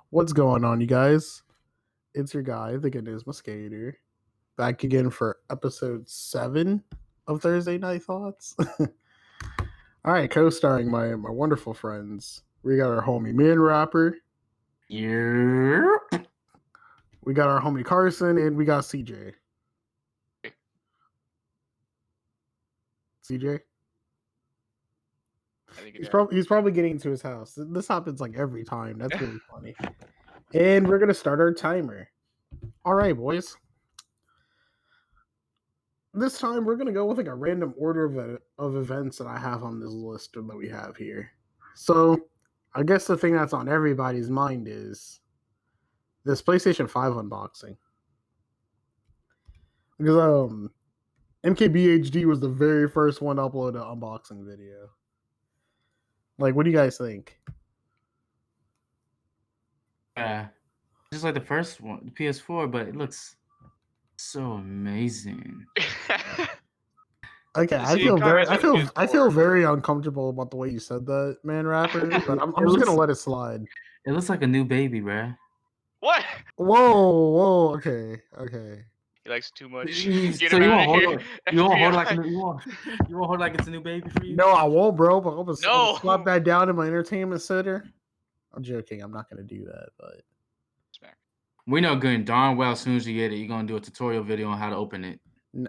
What's going on, you guys? It's your guy, the Gnisma Skater, back again for episode 7 of Thursday Night Thoughts. All right, co-starring my wonderful friends. We got our homie Man Rapper, Yeah. we got our homie Carson, and we got CJ. CJ? He's probably getting into his house. This happens like every time. That's really funny. And we're gonna start our timer. All right, boys. This time we're gonna go with like a random order of events that I have on this list that we have here. So I guess the thing that's on everybody's mind is this PlayStation 5 unboxing. Because MKBHD was the very first one to upload an unboxing video. Like, what do you guys think? Just like the first one, the PS4, but it looks so amazing. Okay, I feel very uncomfortable about the way you said that, Man Rapper. But I'm just gonna let it slide. It looks like a new baby, bruh. What? Whoa, okay. He likes too much. So Get you him out won't of hold here. you won't hold like you won't hold like it's a new baby for you? No, I won't, bro. But I'm gonna No. slap that down in my entertainment center. I'm joking. I'm not gonna do that, but We know good and darn well as soon as you get it, you're gonna do a tutorial video on how to open it.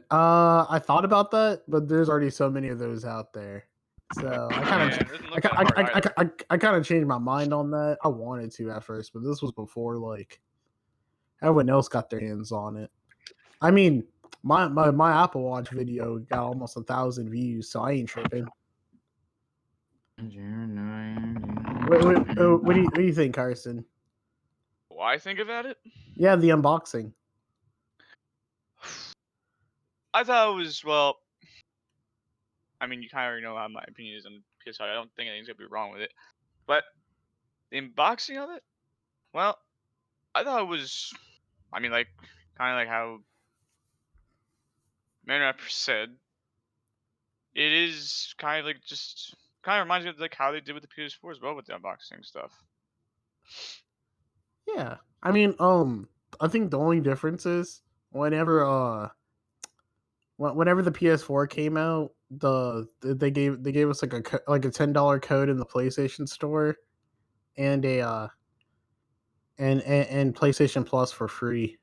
I thought about that, but there's already so many of those out there. So I kind of changed my mind on that. I wanted to at first, but this was before like everyone else got their hands on it. I mean, my Apple Watch video got almost 1,000 views, so I ain't tripping. What do you think, Carson? What I think about it? Yeah, the unboxing. I thought it was, well, I mean, you kind of already know how my opinion is on PS5. I don't think anything's going to be wrong with it. But the unboxing of it, well, I thought it was, I mean, like, kind of like how Man Rapper said, it is kind of like just, kind of reminds me of like how they did with the PS4 as well with the unboxing stuff. Yeah. I mean, I think the only difference is whenever the PS4 came out, they gave us like a $10 code in the PlayStation Store, and a and PlayStation Plus for free.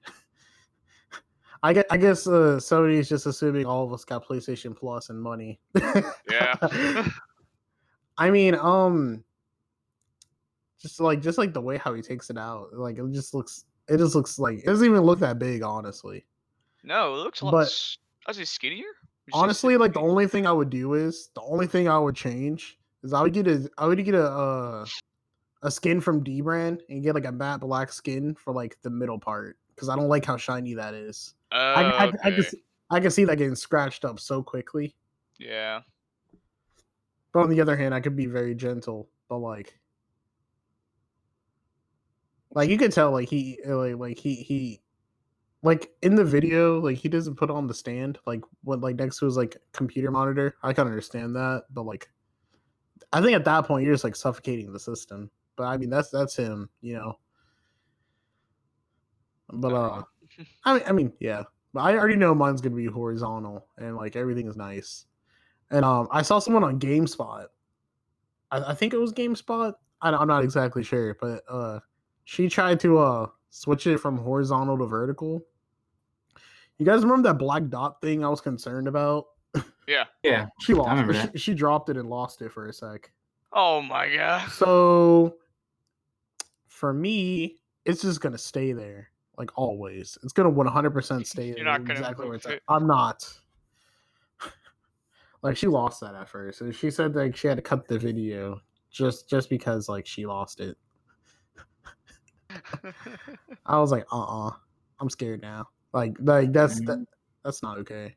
I guess Sony is just assuming all of us got PlayStation Plus and money. Yeah. I mean, just like the way how he takes it out, like it just looks like it doesn't even look that big, honestly. No, it looks a lot. I was skinnier. Honestly, like the only thing I would change is I would get a skin from Dbrand and get like a matte black skin for like the middle part because I don't like how shiny that is. I can see that getting scratched up so quickly. Yeah. But on the other hand, I could be very gentle, but like you could tell he in the video, like he doesn't put on the stand, like what like next to his like computer monitor. I can understand that, but like I think at that point you're just like suffocating the system. But I mean that's him, you know. But I mean yeah. But I already know mine's gonna be horizontal and like everything is nice. And I saw someone on GameSpot. I think it was GameSpot. I'm not exactly sure, but she tried to switch it from horizontal to vertical. You guys remember that black dot thing I was concerned about? Yeah. She lost it. She dropped it and lost it for a sec. Oh my god. So for me, it's just gonna stay there, like always. It's gonna 100% stay there. You're not gonna exactly where it's at. it. I'm not. Like she lost that at first, and she said like she had to cut the video just because like she lost it. I was like, I'm scared now. Like that's not okay.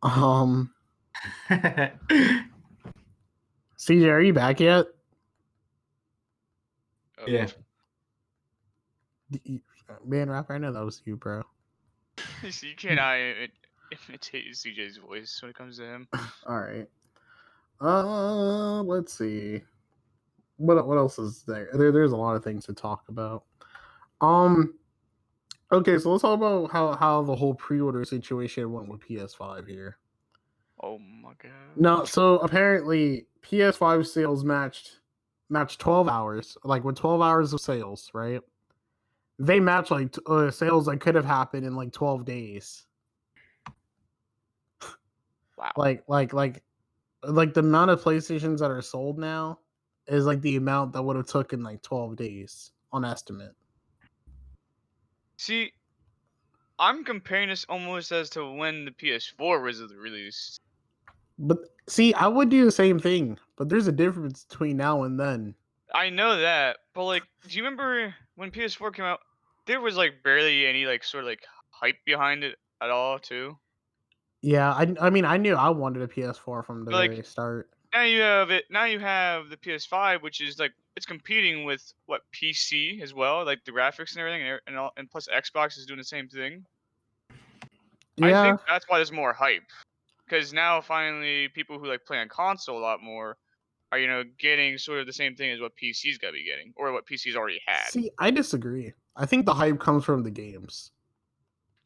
CJ, are you back yet? Yeah. Man, Rapper, I know that was you, bro. You cannot imitate CJ's voice when it comes to him. All right. Let's see. What else is there? There's a lot of things to talk about. Um. Okay, so let's talk about how the whole pre-order situation went with PS5 here. Oh my god. No, so apparently PS5 sales matched 12 hours, like with 12 hours of sales, right? They match like sales that could have happened in like 12 days. Wow. Like the amount of PlayStations that are sold now is like the amount that would have took in like 12 days on estimate. See, I'm comparing this almost as to when the PS4 was released. But see, I would do the same thing, but there's a difference between now and then. I know that, but like, do you remember when PS4 came out? There was like barely any like sort of like hype behind it at all, too. Yeah, I mean I knew I wanted a PS4 from the But like very start. now you have it. Now you have the PS5, which is like it's competing with what PC as well, like the graphics and everything, and plus Xbox is doing the same thing. I Yeah. think that's why there's more hype, because now finally people who like play on console a lot more are getting sort of the same thing as what PC's gotta be getting, or what PC's already had. See, I disagree. I think the hype comes from the games.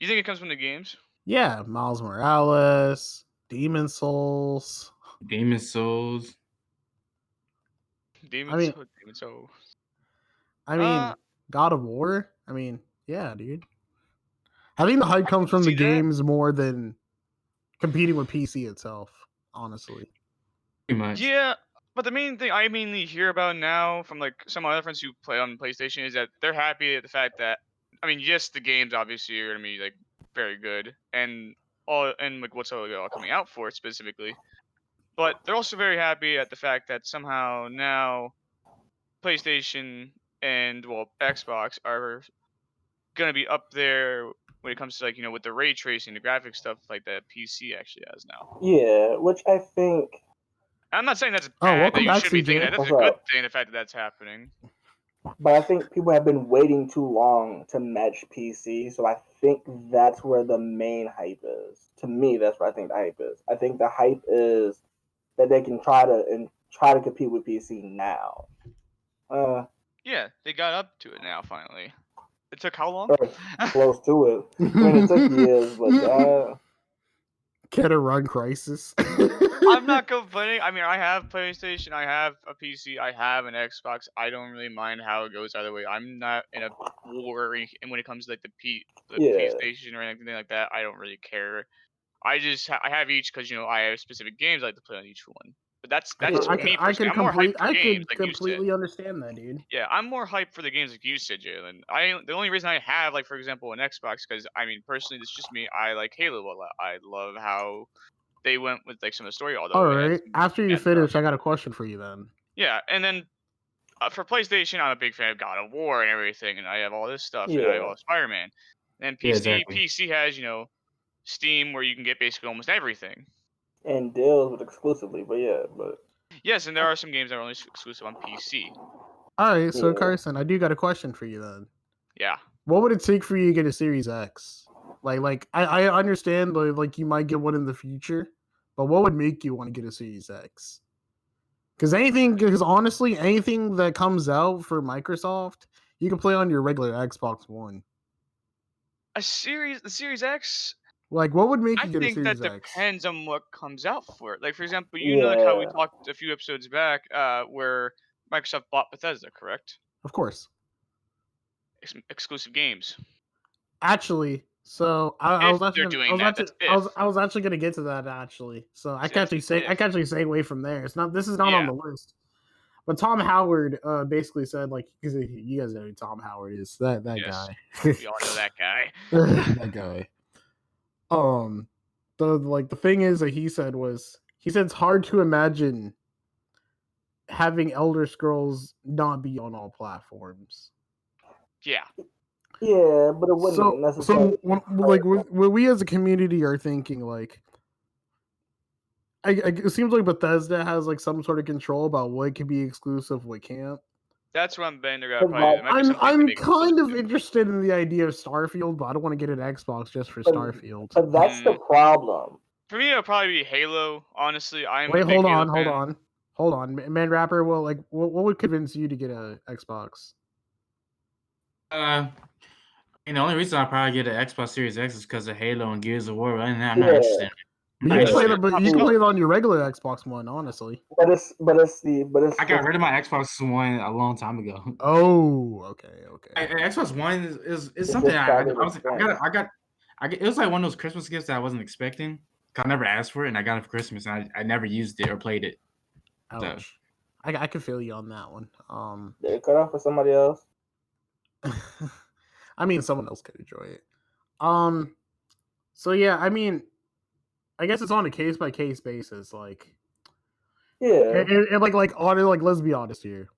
You think it comes from the games? Yeah, Miles Morales, Demon Souls. Demon Souls. I mean, Demon Soul. I mean, God of War. I mean, yeah, dude. I think the hype I comes can from the see that. games more than competing with PC itself. Honestly. Pretty much. Yeah, but the main thing I mainly hear about now from like some of my other friends who play on PlayStation is that they're happy at the fact that yes, the games obviously are gonna be like very good and like what's all coming out for it specifically. But they're also very happy at the fact that somehow now PlayStation and Xbox are gonna be up there when it comes to like with the ray tracing, the graphic stuff like that PC actually has now. Yeah, which I think. I'm not saying that's Oh, bad that welcome you back, should be thinking that. CJ. That's What's a good up? thing, the fact that that's happening. But I think people have been waiting too long to match PC, so I think that's where the main hype is. To me, that's where I think the hype is. I think the hype is that they can try to compete with PC now. Yeah, they got up to it now finally. It took how long? Or close to it. I mean, it took years, but Get a run crisis. I'm not complaining. I mean, I have PlayStation, I have a PC, I have an Xbox. I don't really mind how it goes either way. I'm not in a war and when it comes to like the yeah, PlayStation or anything like that. I don't really care. I just I have each because I have specific games I like to play on each one. But that's Yeah. me personally. I'm more hyped for I games could like you said. completely understand that, dude. Yeah, I'm more hyped for the games like you said, Jalen. The only reason I have like for example an Xbox because personally it's just me. I like Halo a lot. I love how they went with like some of the story, although All it had right. some After you bad stuff. finish, I got a question for you then. Yeah, and then for PlayStation, I'm a big fan of God of War and everything, and I have all this stuff, and I have yeah. all Spider-Man. And Yeah, PC, exactly. PC has Steam where you can get basically almost everything. And deals with exclusively, but Yes, and there are some games that are only exclusive on PC. All right, so Yeah. Carson, I do got a question for you then. Yeah. What would it take for you to get a Series X? I understand like you might get one in the future, but what would make you want to get a Series X? Because honestly, anything that comes out for Microsoft, you can play on your regular Xbox One. The Series X, Like, what would make I you get a think that Series X? depends on what comes out for it. Like for example, like how we Yeah. talked a few episodes back, where Microsoft bought Bethesda, correct? Of course. Exclusive games. Actually, so I If was they're actually doing that, that's if. I was actually gonna get to that actually. So I See, can that's actually an I if. can actually segue from there. This is not on Yeah. the list. But Tom Howard basically said like because you guys know who Tom Howard is that Yes. guy. We all know that guy. That guy. The thing is that he said it's hard to imagine having Elder Scrolls not be on all platforms. Yeah. Yeah, but it wouldn't necessarily. When we as a community are thinking like, it seems like Bethesda has like some sort of control about what can be exclusive, what can't. That's one thing they're But probably. There might be some things they I'm make kind of exclusive. interested in the idea of Starfield, but I don't want to get an Xbox just for Starfield. But that's the problem. For me, it'll probably be Halo. Honestly, I'm Wait, a big hold Halo on, fan. hold on. Man Rapper, well, like, what would convince you to get a Xbox? And the only reason I probably get an Xbox Series X is because of Halo and Gears of War. Other than that, I'm not Yeah. interested in it. You I'm can not play interested. it, but you can play it on your regular Xbox One, honestly. But it's I got rid of my Xbox One a long time ago. Oh, okay. Xbox One is It's something just I started was with it was like one of those Christmas gifts that I wasn't expecting. I never asked for it, and I got it for Christmas, and I never used it or played it. Ouch. I could feel you on that one. Did it cut off for somebody else? I mean, someone else could enjoy it. So yeah, I mean, I guess it's on a case by case basis. Like, Yeah. Let's be honest here.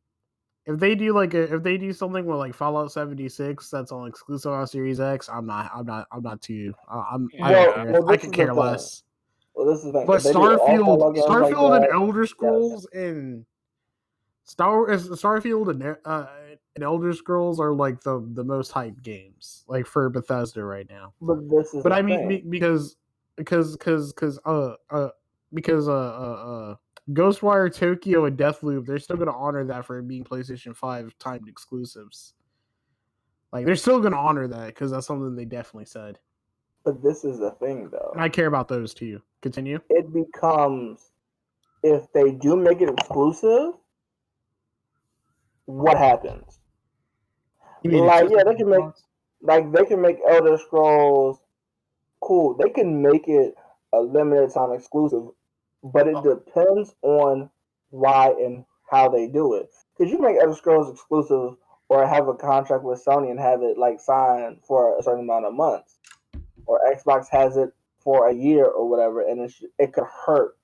If they do something with like Fallout 76 that's on exclusive on Series X, I'm not too. I this could is care the thing. less. Well, this is the thing. But If they do all Fallout games like Starfield and that, Elder yes. Scrolls and Starfield and Elder Scrolls are like the most hyped games like for Bethesda right now. But this is But the I mean thing. because Ghostwire Tokyo and Deathloop, they're still gonna honor that for being PlayStation 5 timed exclusives. Like they're still gonna honor that because that's something they definitely said. But this is the thing, though. And I care about those too. Continue. It becomes, if they do make it exclusive, what happens? Like, yeah, they can make Elder Scrolls cool. They can make it a limited time exclusive, but it depends on why and how they do it. Because you make Elder Scrolls exclusive or have a contract with Sony and have it like signed for a certain amount of months, or Xbox has it for a year or whatever, and it could hurt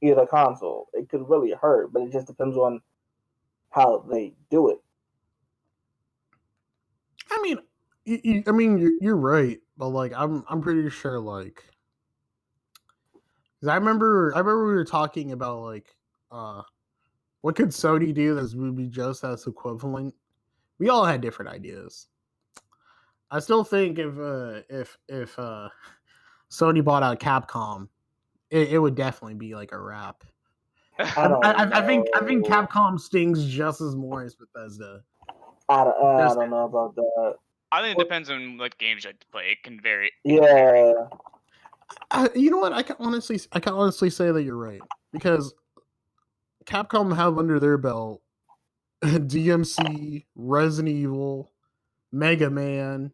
either console. It could really hurt, but it just depends on how they do it. I mean, you're right, but like I'm pretty sure like, because I remember we were talking about like, what could Sony do that would be just as equivalent? We all had different ideas. I still think if Sony bought out Capcom, it would definitely be like a wrap. I think Capcom stings just as more as Bethesda. I don't know about that. I think it depends on what games you like to play. It can vary. Yeah. You know what? I can honestly say that you're right, because Capcom have under their belt DMC, Resident Evil, Mega Man,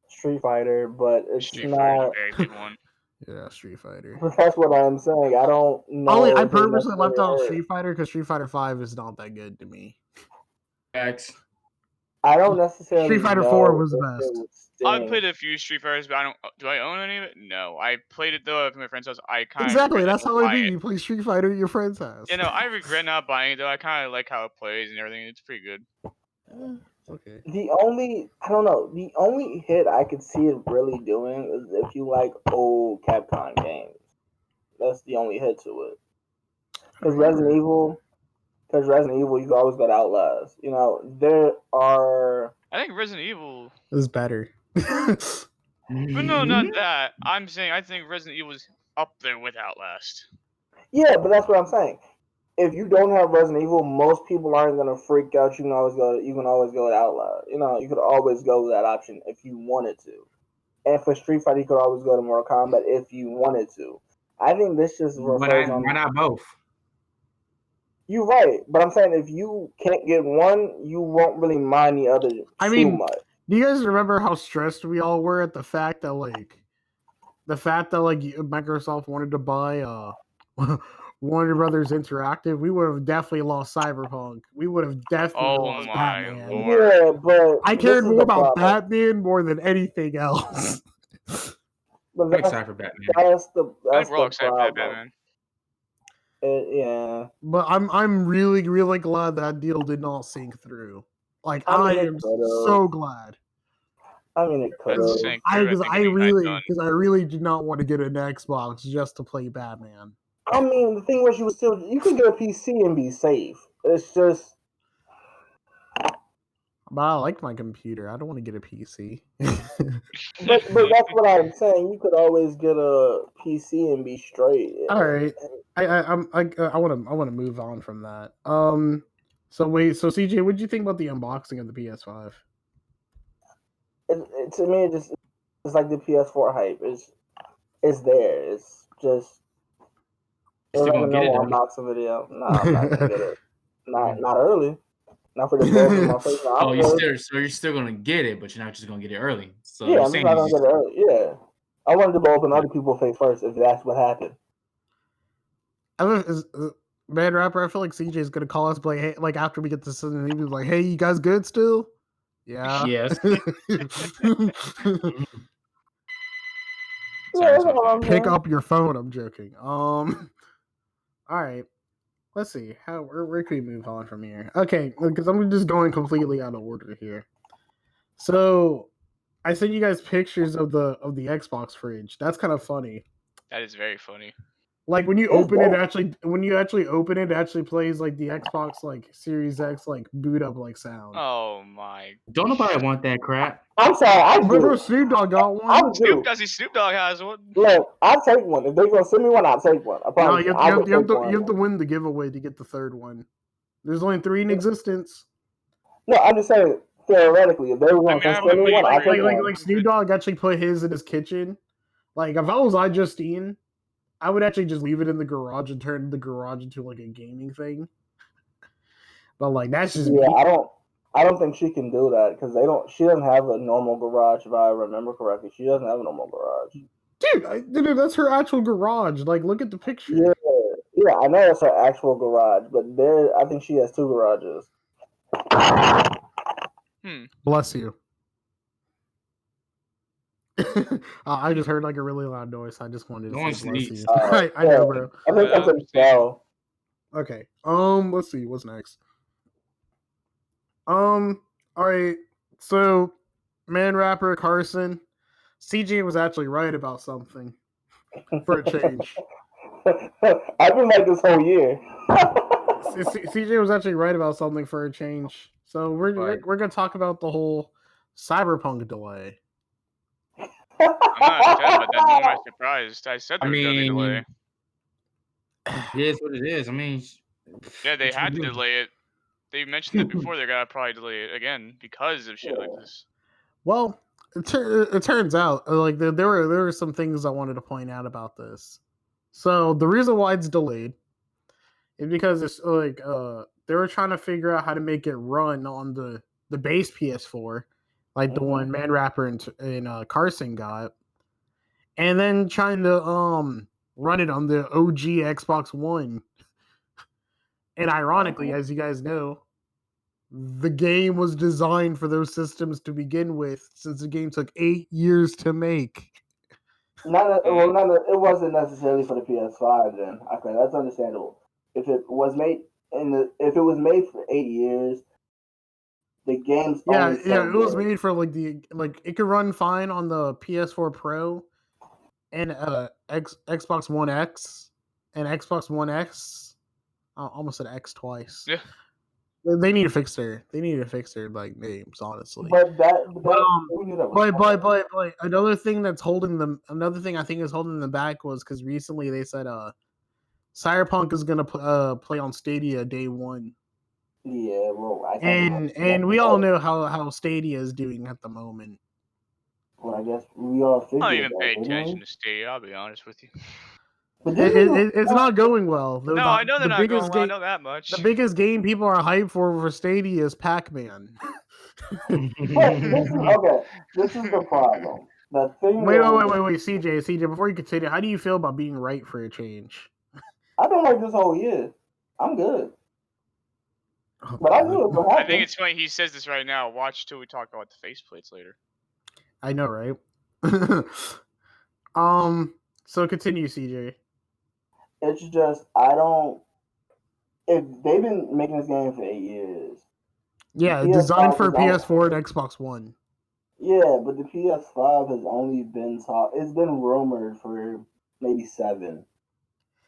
Street Fighter, but it's Street Fighter is not. a very good one. Yeah, Street Fighter. That's what I'm saying. I don't know. I purposely left out Street Fighter because Street Fighter 5 is not that good to me. X. I don't necessarily. Street Fighter 4 was the best. I've played a few Street Fighters, but I don't. Do I own any of it? No. I played it though at my friend's house. I kind of exactly. That's how I do. You play Street Fighter at your friend's house. You know, I regret not buying it though. I kind of like how it plays and everything. It's pretty good. Okay. The only hit I could see it really doing is if you like old Capcom games. That's the only hit to it. Because Resident Evil, you can always go to Outlast. You know, there are. I think Resident Evil is better. But no, not that. I'm saying I think Resident Evil is up there with Outlast. Yeah, but that's what I'm saying. If you don't have Resident Evil, most people aren't gonna freak out. You can always go to Outlast. You know, you could always go with that option if you wanted to. And for Street Fighter, you could always go to Mortal Kombat if you wanted to. I think this just refers on. Why not both? You're right, but I'm saying if you can't get one, you won't really mind the other too much. Do you guys remember how stressed we all were at the fact that Microsoft wanted to buy Warner Brothers Interactive? We would have definitely lost Cyberpunk. We would have definitely lost Batman. Lord. Yeah, but I cared more about Batman more than anything else. But I'm excited for Batman. That's the excited for Batman. Yeah, but I'm really, really glad that deal did not sink through. Like, I am so glad. I mean, it could have. I really did not want to get an Xbox just to play Batman. I mean, the thing was, you can get a PC and be safe. It's just. But I like my computer. I don't want to get a PC. but that's what I'm saying. You could always get a PC and be straight. All right. I want to move on from that. So wait, so CJ, what did you think about the unboxing of the PS5? To me, it's like the PS4 hype. It's there. It's just You still like a gonna get it normal though. unboxing video. No, I'm not gonna get it. Not early. Not for the blows in my face. No, I'm Oh, good. you're still gonna get it, but you're not just gonna get it early. So Yeah, you're I'm just saying not you gonna get just it early. Yeah, I wanted to blow up in Yeah. other people's face first if that's what happened. Man Rapper, I feel like CJ is gonna call us, like, hey, like after we get this, and he was like, "Hey, you guys good still?" Yeah. Yes. Yeah, Sorry, that's all I'm Pick saying. up your phone. I'm joking. All right. Let's see where can we move on from here. Okay, because I'm just going completely out of order here. So I sent you guys pictures of the Xbox fridge. That's kind of funny. That is very funny. Like when you It's open it, dope. when you actually open it, it actually plays like the Xbox like Series X like boot up like sound. Oh my. Don't nobody want that crap. I'm sorry, I Bro, do. Snoop Dogg got I one. do. Snoop Dogg has one. Look, I'll take one. If they're gonna send me one, I'll take one. I No, promise you. I would take you one. have to win the giveaway to get the third one. There's only 3 in existence. No, I'm just saying theoretically, if they were I gonna mean, I send would me put you one, I'll through take it. one. Like Snoop Dogg actually put his in his kitchen. Like if I was iJustine, I would actually just leave it in the garage and turn the garage into like a gaming thing. But like that's just Yeah, me. I don't think she can do that because they don't. She doesn't have a normal garage, if I remember correctly. She doesn't have a normal garage. Dude, that's her actual garage. Like look at the picture. Yeah, yeah, I know it's her actual garage, but there, I think she has 2 garages. Bless you. I just heard like a really loud noise. I just wanted to No say one bless sneezed. you. I know, bro. I think that's a spell. Okay. Let's see what's next. All right. So, Man Rapper Carson, CJ was actually right about something for a change. I've been like this whole year. CJ was actually right about something for a change. So we're gonna talk about the whole Cyberpunk delay. I'm not upset about that, nor am I surprised. I said I there was gonna be a delay. mean, it is what it is. I mean, Yeah, they what had to you do? delay it. They mentioned it before. They're gonna probably delay it again because of shit like this. Well, it turns out like there were some things I wanted to point out about this. So the reason why it's delayed is because it's like they were trying to figure out how to make it run on the base PS4, like the one Man Rapper and Carson got, and then trying to run it on the OG Xbox One. And ironically, as you guys know, the game was designed for those systems to begin with, since the game took 8 years to make. It wasn't necessarily for the PS5. Then okay, that's understandable. If it was made for 8 years, the game's only so It was good. made for like it could run fine on the PS4 Pro and Xbox One X and Xbox One X. I almost said X twice. Yeah. They need to fix their like names, honestly. But Another thing that's holding them, another thing I think is holding them back was because recently they said Cyberpunk is gonna play on Stadia day one. Yeah, well, And we all know how Stadia is doing at the moment. Well, I guess we all figured I don't even that, pay didn't attention we? to Stadia. I'll be honest with you. But It's not going well. No, I know they're not going well. I know that much. The biggest game people are hyped for Stadia is Pac-Man. But this is the problem. The thing Wait, CJ, before you continue, how do you feel about being right for a change? I don't like this whole year. I'm good. Oh, But I knew it would happen. I think it's funny he says this right now. Watch till we talk about the faceplates later. I know, right? So continue, CJ. It's just if they've been making this game for 8 years. Yeah, designed for PS4 and Xbox One. Yeah, but the PS5 has only been it's been rumored for maybe 7.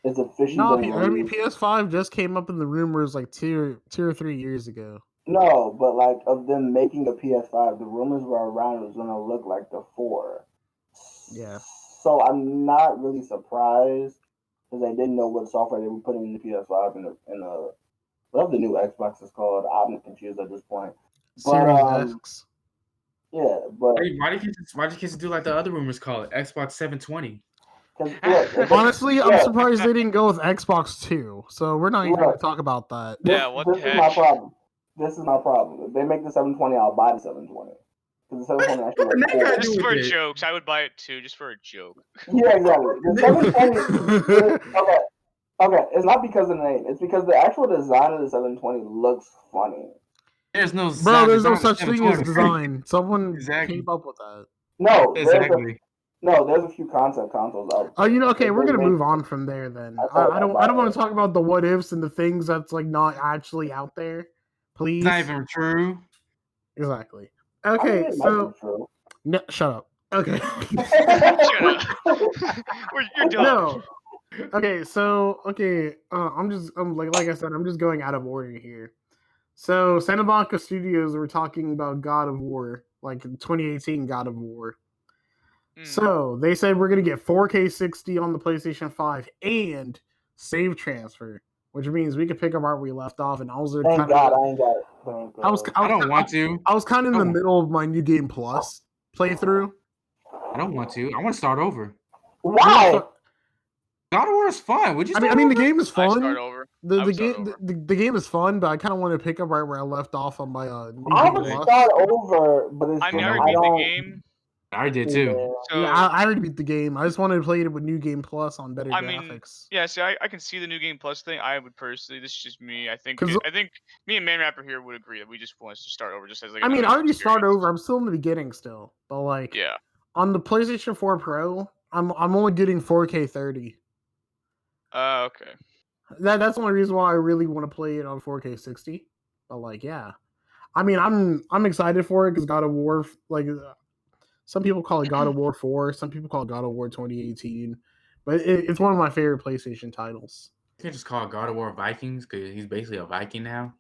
It's officially been released. PS5 just came up in the rumors like two or 3 years ago. No, but like of them making a PS5, the rumors were around it was gonna look like the 4. Yeah. So I'm not really surprised because they didn't know what software they were putting in the PS5 in the whatever the new Xbox is called. I'm confused at this point. Series X. Yeah, but Hey, why do you kids do like the other rumors call it? Xbox 720. Honestly, I'm yeah, surprised they didn't go with Xbox 2. So we're not even going to Look. talk about that. Yeah, what this the is my heck? problem. This is my problem. If they make the 720, I'll buy the 720. Because the 720 actually What the looks heck cool. I do Just with for it? jokes, I would buy it too, just for a joke. Yeah, exactly. The 720. Okay. It's not because of the name. It's because the actual design of the 720 looks funny. There's no Bro, there's no design such thing as 720. design. Someone Exactly. came up with that. No, Exactly. there's a few concept consoles out. Oh, you know, okay, we're They gonna make- move on from there then. I thought I don't about want it. to talk about the what ifs and the things that's like not actually out there. Please. It's not even true. Exactly. I mean, Okay, it might be so true. no, shut up. Okay. Shut up. You're dumb. No. Okay, so I'm like I said, I'm just going out of order here. So Santa Monica Studios were talking about God of War, like 2018 God of War. Hmm. So they said we're gonna get 4K 60 on the PlayStation 5 and save transfer, which means we could pick up where we left off. And I was Thank kind God of, I ain't got it. Thank God. I don't want to. I was kind of in the Oh. middle of my New Game Plus playthrough. I don't want to. I want to start over. Why? God of War is fun. Would you? I Start mean, the over? game is I fun. start over. The I would start game over. the game is fun, but I kind of want to pick up right where I left off on my New I Game would Plus. start over, but it's I just never I beat the don't. game, I did too. so Yeah, I already beat the game. I just wanted to play it with New Game Plus on better I mean, graphics. yeah. See, I can see the new game plus thing. I would personally. This is just me. I think 'Cause- me and Man Rapper here would agree that we just want to start over, just as like. I mean, I another already started experience. over. I'm still in the beginning still, but like Yeah. on the PlayStation 4 Pro, I'm only getting 4K 30. Okay. That's the only reason why I really want to play it on 4K 60. But like, yeah, I mean, I'm excited for it because God of War, like, some people call it God of War 4, some people call it God of War 2018, but it's one of my favorite PlayStation titles. You can't just call it God of War Vikings because he's basically a Viking now.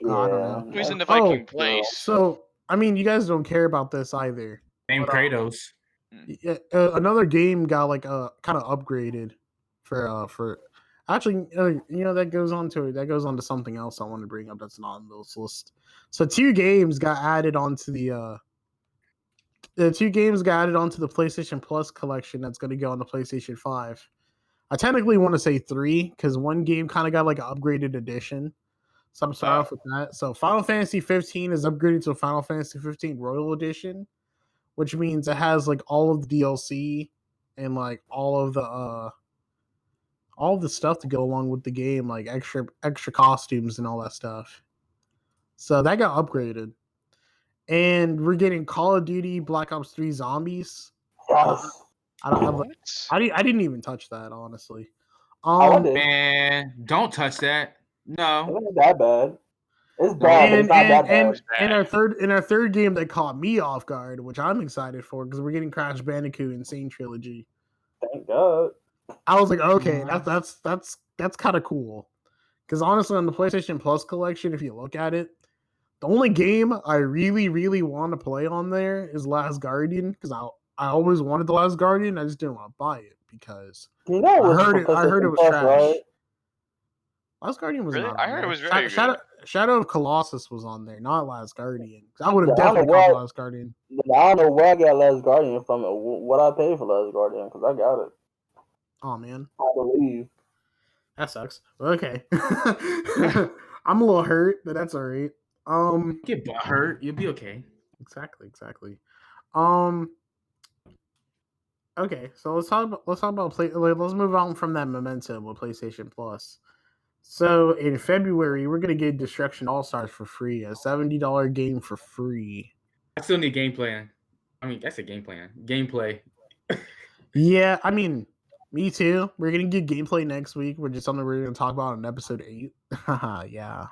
Oh, I don't know. Who's in the Oh, Viking place? So, I mean, you guys don't care about this either. Name But, Kratos. Yeah, another game got like kind of upgraded for actually that goes on to something else I want to bring up that's not on this list. So two games got added onto the PlayStation Plus collection that's going to go on the PlayStation 5. I technically want to say 3 because one game kind of got like an upgraded edition. So I'm starting off with that. So Final Fantasy 15 is upgraded to Final Fantasy 15 Royal Edition, which means it has like all of the DLC and like all of the stuff to go along with the game, like extra costumes and all that stuff. So that got upgraded. And we're getting Call of Duty Black Ops 3 Zombies. Yes. I didn't even touch that, honestly. I did. Man, don't touch that. It No. wasn't that bad. It's bad, but it's not that bad. And our third game that caught me off guard, which I'm excited for, because we're getting Crash Bandicoot Insane Trilogy. Thank God. I was like, okay, that's kind of cool. Because honestly, on the PlayStation Plus collection, if you look at it, the only game I really, really want to play on there is Last Guardian. Because I always wanted the Last Guardian, I just didn't want to buy it because You know, I heard it was Plus, trash. right? Last Guardian was Really? not. I on heard it there. was very good. Shadow of Colossus was on there, not Last Guardian. I would have Yeah, I don't definitely know called why- Last Guardian. I don't know where I got Last Guardian from. What I paid for Last Guardian, because I got it. Oh man, I believe. that sucks. Okay, I'm a little hurt, but that's all right. Get hurt. You'll be okay. Exactly. Okay, so let's talk about let's move on from that momentum with PlayStation Plus. So in February, we're gonna get Destruction All Stars for free, a $70 game for free. I still need game plan. I mean, that's a game plan. Gameplay. Yeah, I mean, me too. We're gonna get gameplay next week, which is something we're gonna talk about in episode 8. Yeah.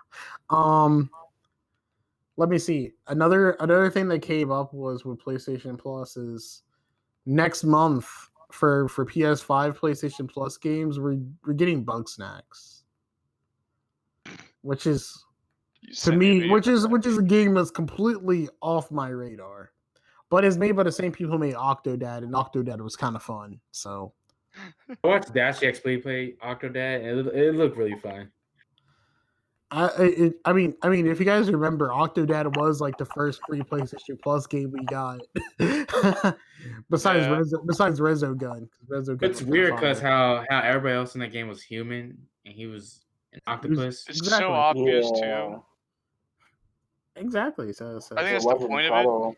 Let me see. Another thing that came up was with PlayStation Plus is next month for PS5 PlayStation Plus games, we're getting Bug Snacks, which is to me, which is a game that's completely off my radar, but it's made by the same people who made Octodad, and Octodad was kind of fun. So I watched Dash X play Octodad, and it looked really fun. I mean, if you guys remember, Octodad was like the first free PlayStation Plus game we got. besides Yeah. Resogun. Resogun It's was kinda weird because fire. how everybody else in that game was human and he was an octopus. It's Exactly. so obvious too. Yeah, Exactly. So I think it that's the wasn't point of it. subtle.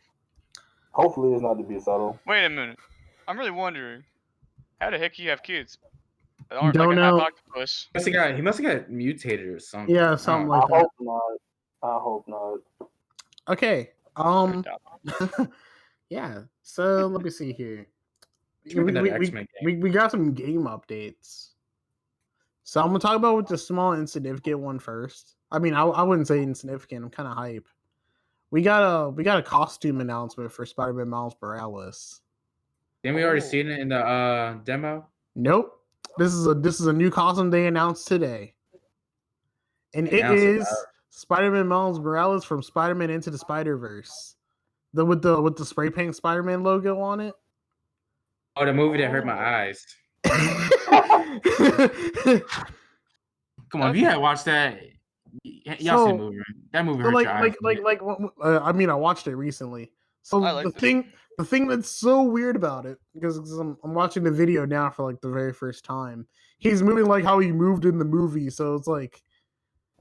Hopefully, it's not to be subtle. Wait a minute. I'm really wondering, how the heck you have kids that aren't Don't like a half know. octopus? He must have got mutated or something. Yeah, I something don't like I that. hope not. I hope not. Okay. I doubt it. Yeah. So let me see here. Should make another X-Men game. We got some game updates. So I'm gonna talk about with the small insignificant one first. I mean, I wouldn't say insignificant. I'm kind of hype. We got a costume announcement for Spider-Man Miles Morales. Didn't we already Oh. seen it in the demo? Nope. This is a new costume they announced today, and it Announced it, is Spider-Man Miles Morales from Spider-Man Into the Spider-Verse. With the spray paint Spider-Man logo on it. Oh, the movie that hurt my eyes. Come on, if you had watched that, y'all seen the movie, right? That movie So hurt your eyes. I mean, I watched it recently. So I liked the thing that's so weird about it, because I'm watching the video now for like the very first time. He's moving like how he moved in the movie, so it's like,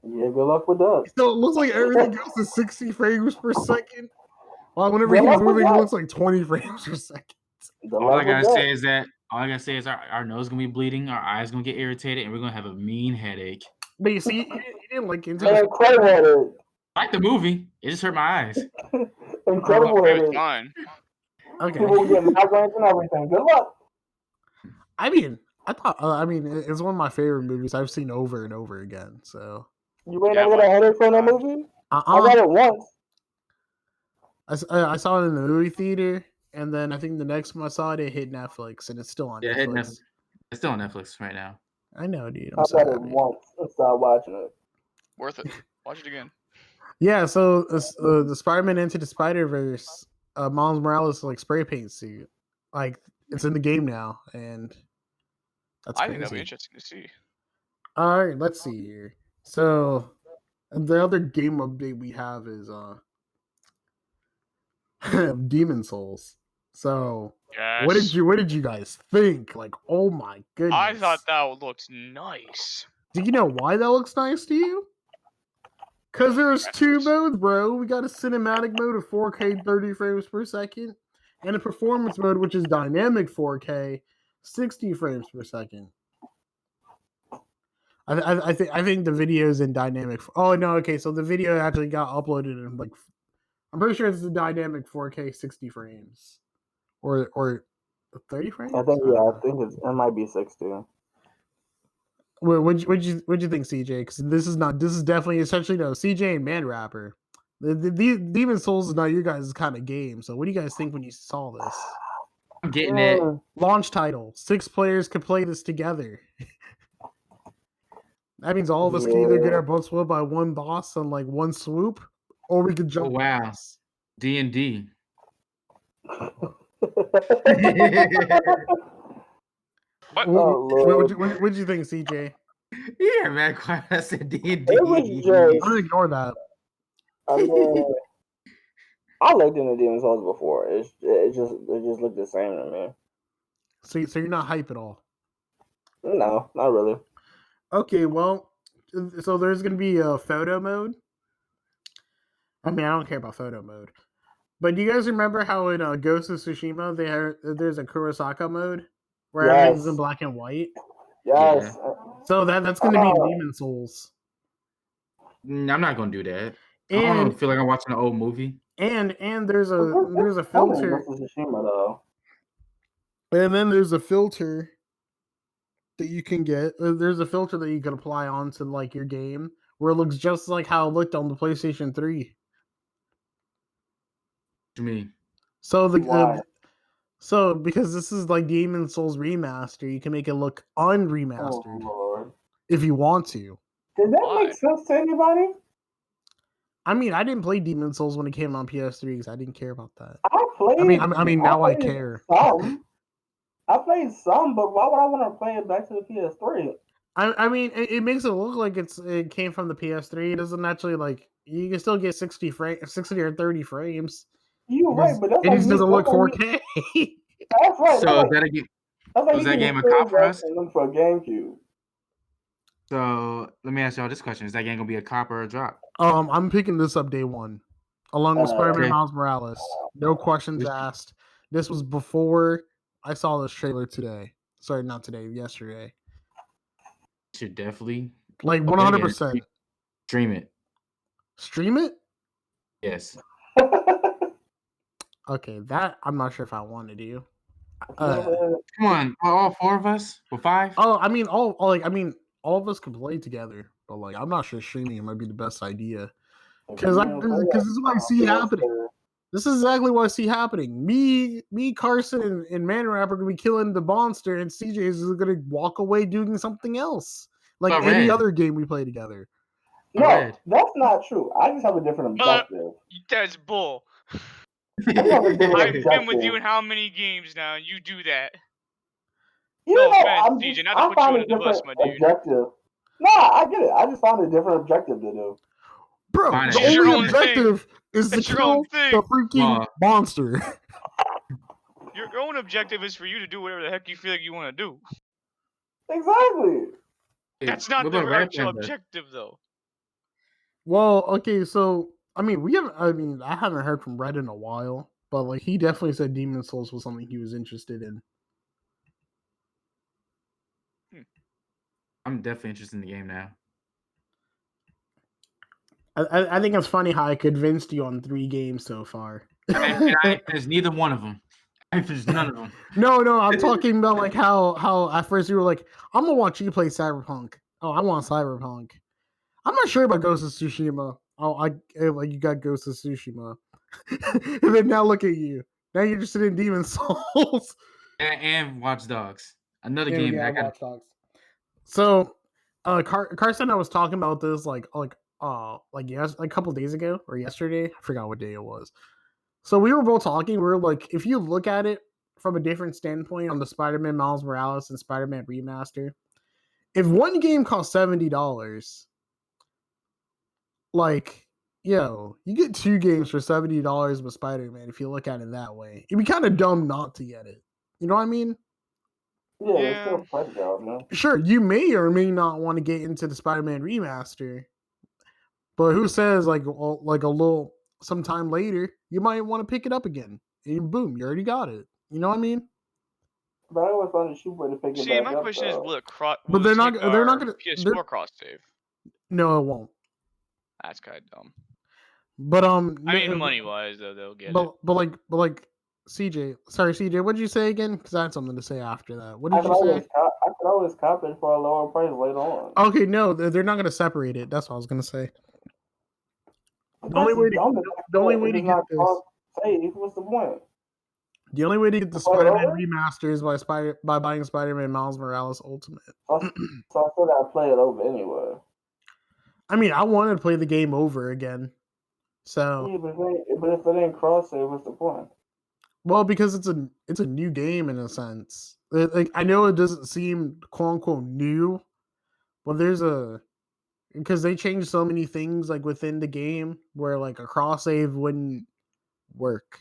Yeah, good luck with that. so it looks like everything goes to 60 frames per second. While whenever Good he's luck with moving, it that. looks like 20 frames per second. Good All I luck with gotta that. say is that our nose gonna be bleeding, our eyes gonna get irritated, and we're gonna have a mean headache. But you see, you didn't like into And the Incredible I like the movie, it just hurt my eyes. Incredible It was Headed. fine. okay. People will get migraines and everything. Good luck. I mean, it's one of my favorite movies I've seen over and over again. So, You ain't Yeah, never got a headache from that times. movie? I got it once. I saw it in the movie theater, and then I think the next time I saw it, it hit Netflix, and it's still on Yeah, it hit Netflix. Netflix. It's still on Netflix right now. I know, dude. I I'm so got it happy. once and started watching it. Worth it. Watch it again. Yeah, so the Spider-Man Into the Spider-Verse, Miles Morales like spray paint suit, like it's in the game now, and that's I crazy. think that'll be interesting to see. All right, let's see here. So the other game update we have is Demon Souls. So Yes. what did you guys think? Like, oh my goodness. I thought that looked nice. Do you know why that looks nice to you? Because there's two modes, bro. We got a cinematic mode of 4K 30 frames per second, and a performance mode, which is dynamic 4K 60 frames per second. I think the video is in dynamic. Oh no, okay. So the video actually got uploaded in like, I'm pretty sure it's the dynamic 4K 60 frames, or 30 frames. I think it might be 60. What'd you think, CJ? Because this is definitely essentially CJ and Man Rapper. The Demon Souls is not your guys' kind of game. So what do you guys think when you saw this? I'm getting it. Launch title: 6 players can play this together. That means all of us can either get our butts whooped by one boss on like one swoop, or we could jump. Oh wow, D&D. What? What'd you think, CJ? Yeah, man, quiet. I said D&D. It was I'm just, gonna ignore that. I mean, I looked into Demon Souls before. It just looked the same to me. So you're not hype at all. No, not really. Okay, well, so there's gonna be a photo mode. I mean, I don't care about photo mode, but do you guys remember how in Ghost of Tsushima there's a Kurosaka mode where everything's in black and white? Yes. So that's gonna be in Demon Souls. I'm not gonna do that. I And don't feel like I'm watching an old movie. and there's a filter. Ghost of Tsushima, though. And then there's a filter that you can get. There's a filter that you can apply onto like your game where it looks just like how it looked on the PlayStation 3. To me, So Why? so because this is like Demon Souls remaster, you can make it look Oh, unremastered Lord. if you want to. Did that Why? make sense to anybody? I mean, I didn't play Demon Souls when it came on PS3 because I didn't care about that. I played. I mean, now I played care. Some. I played some, but why would I want to play it back to the PS3? I mean, it makes it look like it came from the PS3. It doesn't actually like you can still get 60 or 30 frames. You're right, but that's It like just me. doesn't look 4K. That's right. So is that a game? That's like Was me that getting game a cop for us? them for a GameCube. So let me ask y'all this question: is that game gonna be a cop or a drop? I'm picking this up day one, along with Spider-Man Okay. Miles Morales. No questions Which- asked. This was before I saw this trailer today. Sorry, not today. Yesterday. Should definitely Like Okay, 100%. stream it. Stream it? Yes. Okay, that I'm not sure if I want to do. Come on, all four of us? Or five? Oh, I mean, all of us can play together, but like, I'm not sure streaming it might be the best idea because this is what I see happening. This is exactly what I see happening. Me, Carson, and Man Rap are gonna be killing the monster, and CJ is gonna walk away doing something else, like But any Red. other game we play together. No, Red. that's not true. I just have a different objective. That's bull. I just have a different I've been with objective. you in how many games now? You do that. You No know, offense, I'm CJ, just, not to I put you found a under the bus, different my dude. objective. Nah, I get it. I just found a different objective to do. Bro, Fine, the it's your only own thing. objective is to It's your kill own thing. the freaking Well, monster. Your own objective is for you to do whatever the heck you feel like you want to do. Exactly. That's not what the about Red actual Panther? objective, though. Well, okay, so I mean, I haven't heard from Red in a while, but like he definitely said Demon Souls was something he was interested in. I'm definitely interested in the game now. I think it's funny how I convinced you on 3 games so far. And I there's neither one of them. There's none of them. No, I'm talking about like how at first you were like, I'm gonna watch you play Cyberpunk. Oh, I want Cyberpunk. I'm not sure about Ghost of Tsushima. Oh, like you got Ghost of Tsushima, and then now look at you. Now you're interested in Demon Souls And Watch Dogs. Another and game yeah, I got. Watch Dogs. So, Carson and I was talking about this like yes, a couple days ago or yesterday. I forgot what day it was. So we were both talking. We were like, if you look at it from a different standpoint on the Spider-Man Miles Morales and Spider-Man Remaster, if one game costs $70, like, yo, you get 2 games for $70 with Spider-Man. If you look at it that way, it'd be kind of dumb not to get it. You know what I mean? Yeah, it's Yeah. still a price job, man. Sure, you may or may not want to get into the Spider-Man Remaster, but who says like a little sometime later you might want to pick it up again, and boom, you already got it. You know what I mean? But I always found a cheap way to pick it See, back my up. question is, though. will it cross? But they're not gonna- PS4 cross save. No, it won't. That's kind of dumb. But I mean, money wise, though, they'll get it. but like CJ, sorry CJ, what did you say again? Because I had something to say after that. What I did could you say? always cop it for a lower price later on. Okay, no, they're not gonna separate it. That's what I was gonna say. But The only that's way to- dumb. the only It way to does get not this- cross save. What's the point? The only way to get the Start Spider-Man over? remaster is by buying Spider-Man Miles Morales Ultimate. So I still gotta play it over anyway. I mean, I wanted to play the game over again. So, Yeah, but if it ain't cross save, what's the point? well, because it's a new game in a sense. Like I know it doesn't seem quote unquote new, but because they changed so many things like within the game where like a cross save wouldn't work.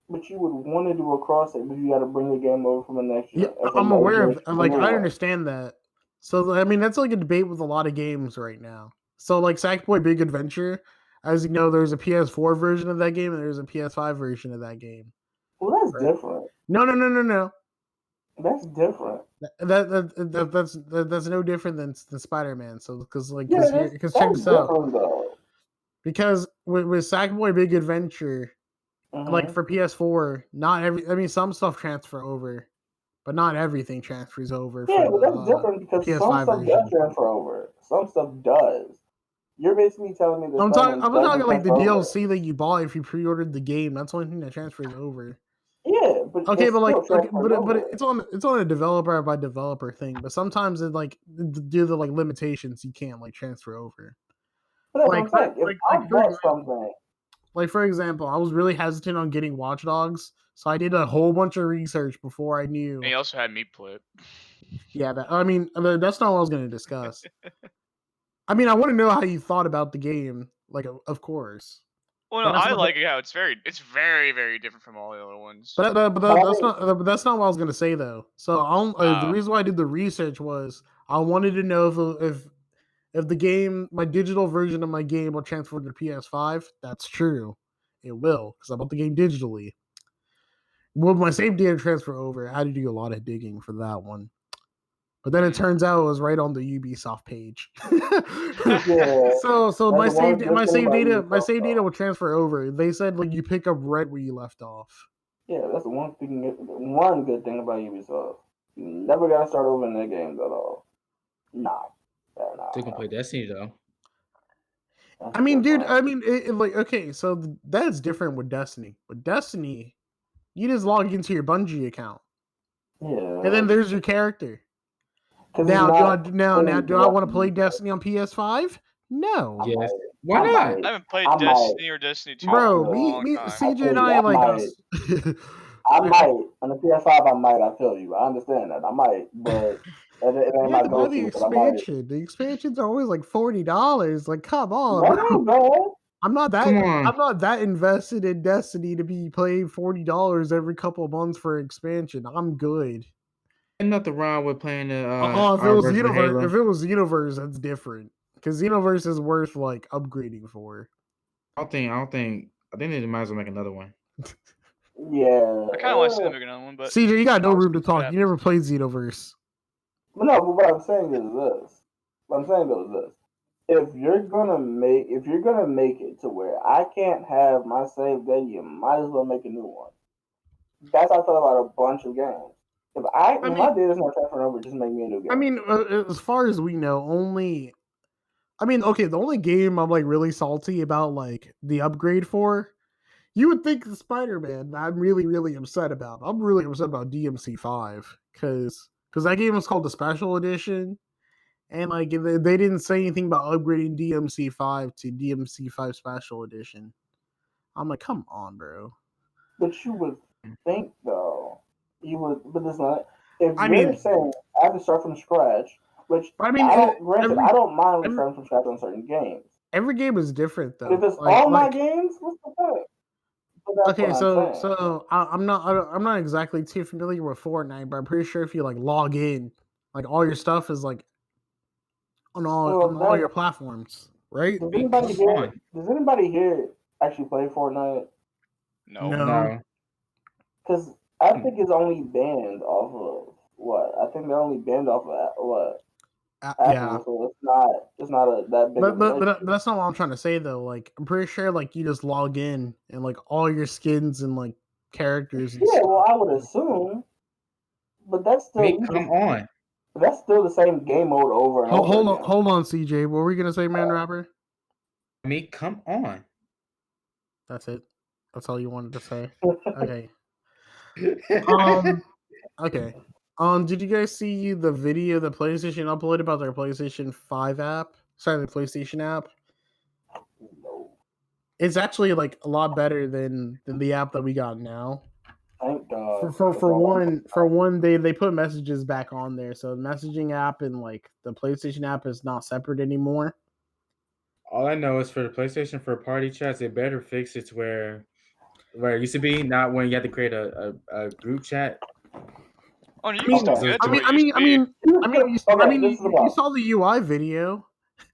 But you would want to do a cross save if you got to bring the game over from the next. Yeah, I'm aware of like I understand that. So I mean that's like a debate with a lot of games right now. So like Sackboy Big Adventure, as you know, there's a PS4 version of that game and there's a PS5 version of that game. Well, that's Right. different. No. That's different. That's no different than Spider-Man. So because like Yeah, because that's check this out. different though. Because with Sackboy Big Adventure, like Mhm. for PS4, some stuff transfer over, but not everything transfers over. Yeah, for but that's different because some PS5 stuff version. does transfer over. Some stuff does. You're basically telling me that I'm Spider-Man talking doesn't like the transfer over. DLC that you bought if you pre-ordered the game. That's the only thing that transfers over. Yeah, but Okay, it but like, still okay, transfers but over. it's on a developer by developer thing. But sometimes it like due to like limitations, you can't like transfer over. But that's like, what I'm saying. If I for bought example- something, Like for example, I was really hesitant on getting Watch Dogs, so I did a whole bunch of research before I knew. And he also had me play it. Yeah, that's not what I was going to discuss. I mean, I want to know how you thought about the game. Like, of course. Well, But no, that's I not like it how it's very, very different from all the other ones. that's not what I was gonna say though. So the reason why I did the research was I wanted to know if the game, my digital version of my game, will transfer to PS5. That's true, it will because I bought the game digitally. Will my save data transfer over? I had to do a lot of digging for that one. But then it turns out it was right on the Ubisoft page. Yeah. So my That's the one save good thing about data Ubisoft, will transfer over. They said like you pick up right where you left off. Yeah, that's the one good thing about Ubisoft. You never gotta start over in their games at all. Nah. Still can play Destiny though. That's I mean, dude. different. I mean, like okay, so that's different with Destiny. With Destiny, you just log into your Bungie account, Yeah. and then there's your character. 'Cause Now, it's do I not now do I want to play Destiny. Destiny on PS5? No, Yes. might. Why I not? might. I haven't played I might. Destiny or Destiny 2 in bro. a long time. CJ, and feel I you. like I us. I might. On the PS5, I might. I feel you. I understand that. I might, but it ain't You my have to buy the go-to. But I might. expansion. The expansions are always like $40. Like, come on, That bro. ain't bad. I'm not Come on. that invested in Destiny to be paying $40 every couple of months for expansion. I'm good. Ain't nothing wrong with playing the If it our was version of Halo. Universe, that's different. Because Universe is worth like upgrading for. I think they might as well make another one. Yeah. I kind of want to see them make another one, but CJ, you got no I'll room to see what talk. You never played Xenoverse. But no, but what I'm saying is this. What I'm saying though is this. If you're gonna make it to where I can't have my save data, you might as well make a new one. That's how I feel about a bunch of games. If my data's not transferring over, just make me a new game. I mean, as far as we know, only. I mean, okay, the only game I'm like really salty about, like the upgrade for, you would think the Spider-Man. I'm really upset about. I'm really upset about DMC5 because that game was called the Special Edition, and like they didn't say anything about upgrading DMC5 to DMC5 Special Edition. I'm like, come on, bro. But you would think though, but it's not. If I you're mean- saying I have to start from scratch, which I mean, granted, I don't mind every- starting from scratch on certain games. Every game is different though. But if it's Like- all my like- games, what's the point? But that's Okay, what I'm saying. so I'm not exactly too familiar with Fortnite, but I'm pretty sure if you like log in, like all your stuff is like on all your platforms, right? Does Come anybody here actually play Fortnite? no. No. Because I think it's only banned off of what? I think they're only banned off of what? Yeah, Apple, so it's not that big. but that's not what I'm trying to say though. Like I'm pretty sure like you just log in and like all your skins and like characters. And yeah, stuff. well, I would assume, but that's still on. That's still the same game mode over and over. Hold on, CJ. What were you gonna say, man, rapper? Come on. That's it. That's all you wanted to say. Okay. Um, Okay. Did you guys see the video that PlayStation uploaded about their PlayStation 5 app? Sorry, the PlayStation app. No. It's actually like a lot better than the app that we got now. Thank God. For one, they put messages back on there, so the messaging app and like the PlayStation app is not separate anymore. all I know is for the PlayStation for party chats, they better fix it to where it used to be, not when you had to create a group chat. Oh, you can still get to it. You Okay, saw the UI video.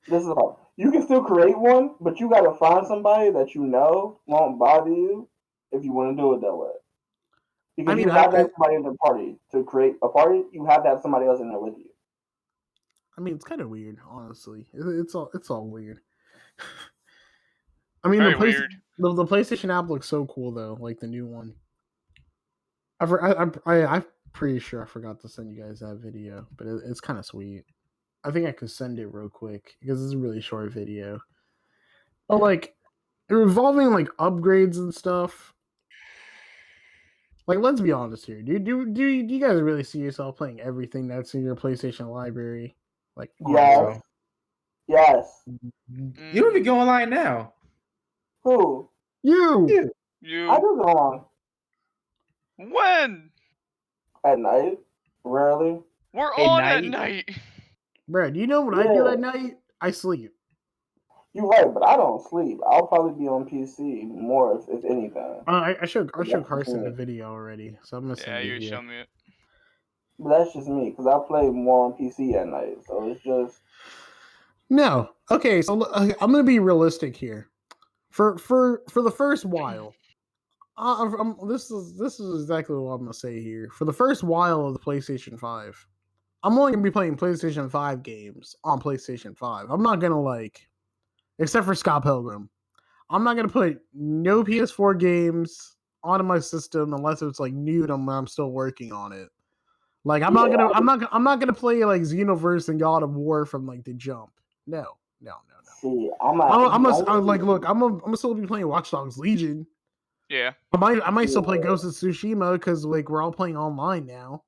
This is the problem. You can still create one, but you gotta find somebody that you know won't bother you if you want to do it that way. Because you have to have somebody in the party to create a party. You have to have somebody else in there with you. I mean, it's kind of weird, honestly. It's all weird. I mean, weird. The PlayStation app looks so cool though, like the new one. I'm pretty sure I forgot to send you guys that video, but it's kind of sweet. I think I could send it real quick because it's a really short video. But like, involving like upgrades and stuff. Like, let's be honest here. Do you guys really see yourself playing everything that's in your PlayStation library? Like, Yes. Yes. You don't even go online now. Who? You. I do go on. When? At night. Rarely. We're At on at night? night. Bro, do you know what I do Yeah. at night? I sleep. You're right, but I don't sleep. I'll probably be on PC more if anything. I showed That's Carson the me. video already, so I'm gonna Yeah, send you it show here. me it. But that's just me because I play more on PC at night, so it's just No, okay, so I'm gonna be realistic here. For the first while, this is exactly what I'm gonna say here. For the first while of the PlayStation 5, I'm only gonna be playing PlayStation 5 games on PlayStation 5. I'm not gonna except for Scott Pilgrim. I'm not gonna put no PS4 games onto my system unless it's new and I'm still working on it. Like I'm not gonna play like Xenoverse and God of War from the jump. No. see. I'm gonna still be playing Watch Dogs Legion. Yeah. I might still play Ghost of Tsushima because we're all playing online now.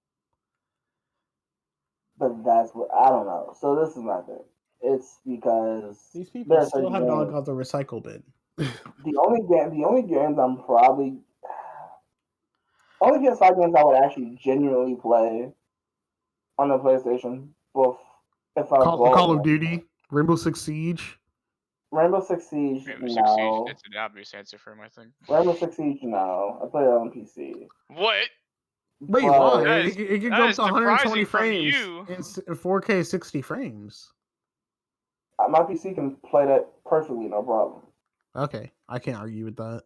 But that's what I don't know. So this is my thing. It's because These people there are still certain have not games. got the recycle bin. The only games I'm probably only PS5 games I would actually genuinely play on the PlayStation. If I Call of Duty, Rainbow Six Siege. Rainbow Six Siege, Rainbow Six Siege. no. That's an obvious answer for him, I think. Rainbow Six Siege, no. I play it on PC. What? Wait, But why? That is- It can that go up is to 120 surprising from frames you. in 4K 60 frames. my PC can play that perfectly, no problem. Okay, I can't argue with that.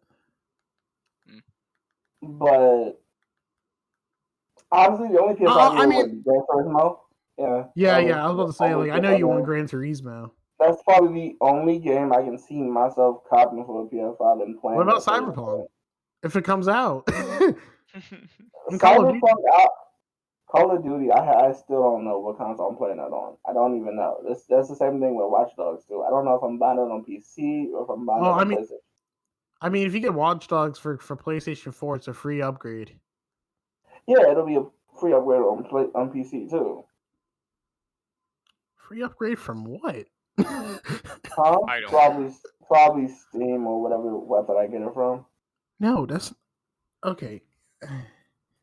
But honestly, the only PS5 I game mean- was Gran Turismo. Yeah. Yeah. I was about to say, only I know you PS5 want game. Gran Turismo. That's probably the only game I can see myself copying for the PS5 and playing. What about on the Cyberpunk? If it comes out, PlayStation. Call of Duty. Call of Duty, I still don't know what console I'm playing that on. I don't even know. That's the same thing with Watch Dogs too. I don't know if I'm buying it on PC or if I'm buying it on PlayStation. I mean, if you get Watch Dogs for PlayStation 4, it's a free upgrade. Yeah, it'll be a free upgrade on PC too. Free upgrade from what? Huh? I don't Probably Steam or whatever website I get it from. No, that's okay.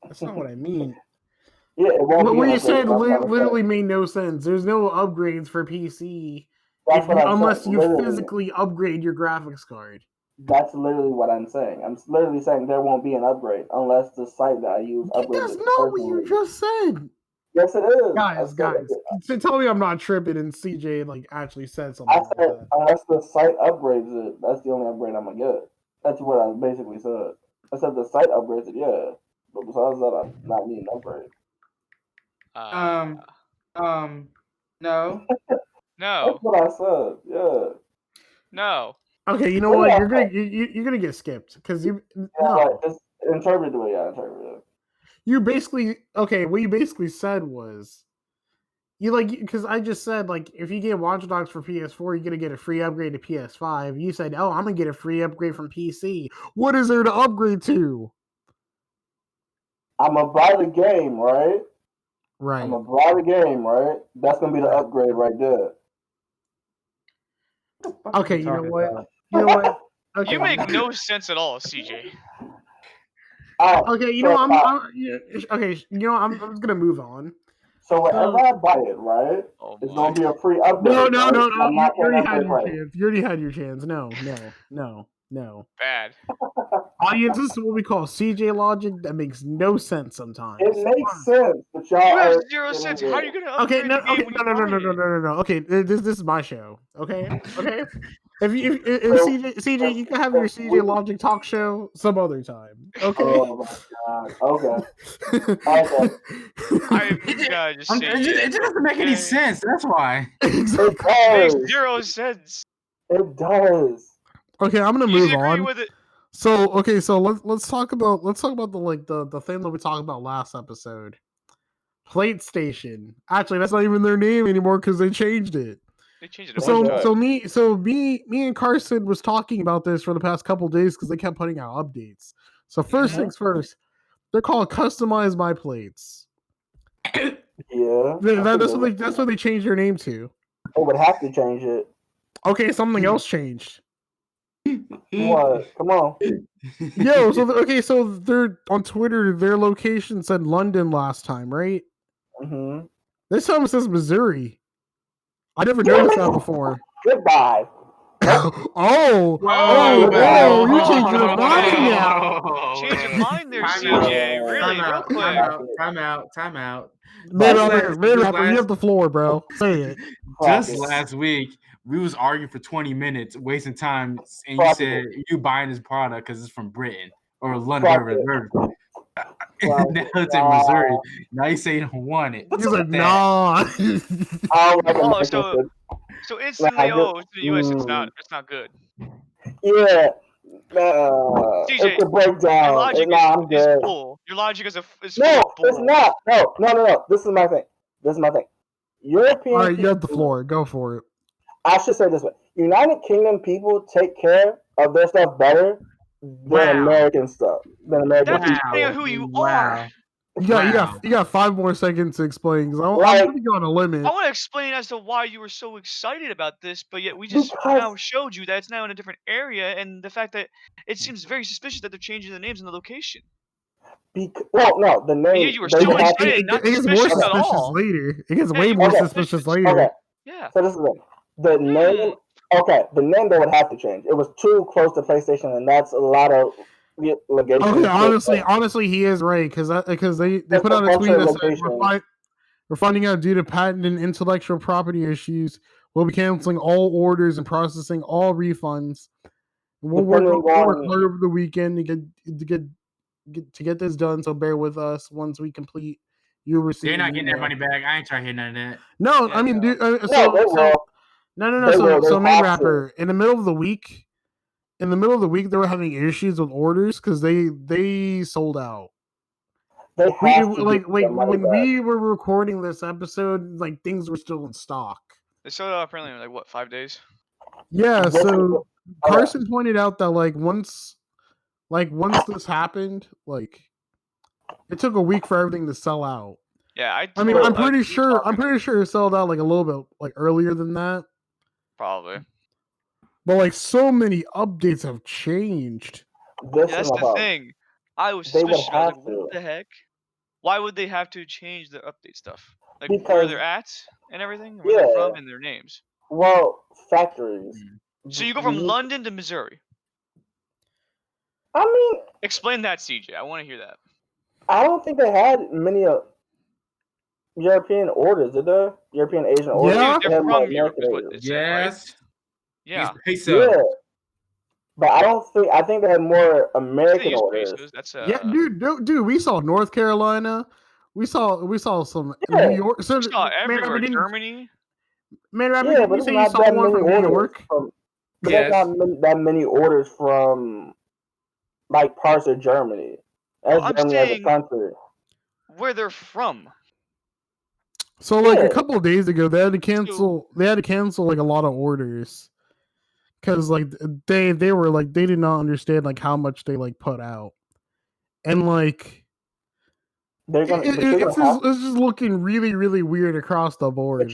That's not what I mean. Yeah, it won't be What an you upgrade, said that's what I'm literally saying. made no sense. There's no upgrades for PC That's what I'm unless saying. you Literally. physically upgrade your graphics card. That's literally what I'm saying. I'm literally saying there won't be an upgrade unless the site that I use upgrades That's it not what you personally. just said. Yes, it is. Guys. So tell me I'm not tripping and CJ actually said something I like said that. unless the site upgrades it, that's the only upgrade I'm gonna get. That's what I basically said. I said the site upgrades it, yeah. But besides that, I'm not needing an upgrade. No. No. That's what I said. Yeah. No. Okay, you know what? You're gonna get skipped because you Yeah, no. like, just interpret the way I interpret it. You basically what you basically said was because I just said if you get Watch Dogs for PS4, you're gonna get a free upgrade to PS5. You said, "Oh, I'm gonna get a free upgrade from PC." What is there to upgrade to? I'm gonna buy the game, right? Right. I'm gonna buy the game, right? That's gonna be the upgrade right there. Okay, you know what? You know what? Okay, You make no sense at all, CJ. Okay, you know okay, you know I'm just gonna move on. So whenever I buy it, right, Oh it's my. gonna be a free upgrade. No. right? I'm You not paying already that had full your price. chance. You already had your chance. No. Bad. Audiences, what we call CJ logic that makes no sense sometimes. It makes sense, but y'all You have are 0 getting sense. it. How are you gonna Okay, upgrade no, the game okay, when you buy it? no. Okay, this is my show. Okay. If So- CJ, you can have your CJ Logic talk show some other time. Okay. Oh my god. Okay. Okay. It doesn't make any sense. That's why. It Exactly. It does. makes 0 sense. It does. Okay, I'm gonna You move disagree on. with it. So let's talk about the thing that we talked about last episode. Plate Station. Actually, that's not even their name anymore because they changed it. They changed it a bunch of times. So me and Carson was talking about this for the past couple days because they kept putting out updates. So first things first, they're called Customize My Plates. Yeah. That's what they changed their name to. They would have to change it. Okay, something else changed. What? Come on. Yo, so they're on Twitter. Their location said London last time, right? Mm-hmm. This time it says Missouri. I never noticed that before. Goodbye. Oh, you changed your mind now. Change your mind there, Time CJ. out. Really, real quick. Time out. Man Just rapper, you last- have the floor, bro. Say it. Just last week, we was arguing for 20 minutes, wasting time, and you said you buying this product because it's from Britain or London, wherever. Now it's in Missouri. Now you say you don't want it. What's He's up like, with that? nah. Oh, so instantly, it's the U.S. It's not good. Yeah. CJ, it's a breakdown. Your logic I'm is good. bull. Your logic is No, bull. it's not. No. This is my thing. European. All right, you have the people- floor. Go for it. I should say it this way: United Kingdom people take care of their stuff better than American stuff. That's depending on who you are. You got 5 more seconds to explain because I'm putting you on a limit. I want to explain as to why you were so excited about this, but yet we just now showed you that it's now in a different area, and the fact that it seems very suspicious that they're changing the names and the location. No, the name. You were so excited, not it gets more suspicious at suspicious all. later. It gets way more suspicious later. Okay. Yeah. So this is the name. Okay, the name they would have to change. It was too close to PlayStation, and that's a lot of legation. Okay, honestly, he is right because they put out a tweet that said we're finding out due to patent and intellectual property issues, we'll be canceling all orders and processing all refunds. We'll work hard over the weekend to get this done. So bear with us. Once we complete, you receive. They're not getting their money back. I ain't trying to hear none of that. No, Yeah, I mean, dude. No. So main rapper in the middle of the week. In the middle of the week, they were having issues with orders because they sold out. When we were recording this episode, like things were still in stock. They sold out apparently in like what, 5 days? Yeah. So Carson pointed out that once this happened, it took a week for everything to sell out. Yeah, I mean, I'm pretty sure it sold out a little bit earlier than that. Probably. But so many updates have changed. That's the thing. I was suspicious. I was like, what the heck? Why would they have to change the update stuff? Where they're at and everything? Where they're from and their names. Well, factories. So you go from London to Missouri. I mean... Explain that, CJ. I want to hear that. I don't think they had many European orders, did they? European Asian orders? Yeah. They're from Europe is what it said, right? Yeah. Yeah. But I think they had more American orders. That's yeah, dude, we saw North Carolina. We saw some New York. So we saw everywhere. Germany. Man, Rapper, didn't you say you saw one from New York? There's not that many orders from parts of Germany. I'm saying where they're from. So a couple of days ago, they had to cancel. They had to cancel a lot of orders because they did not understand how much they put out, and it's just looking really, really weird across the board.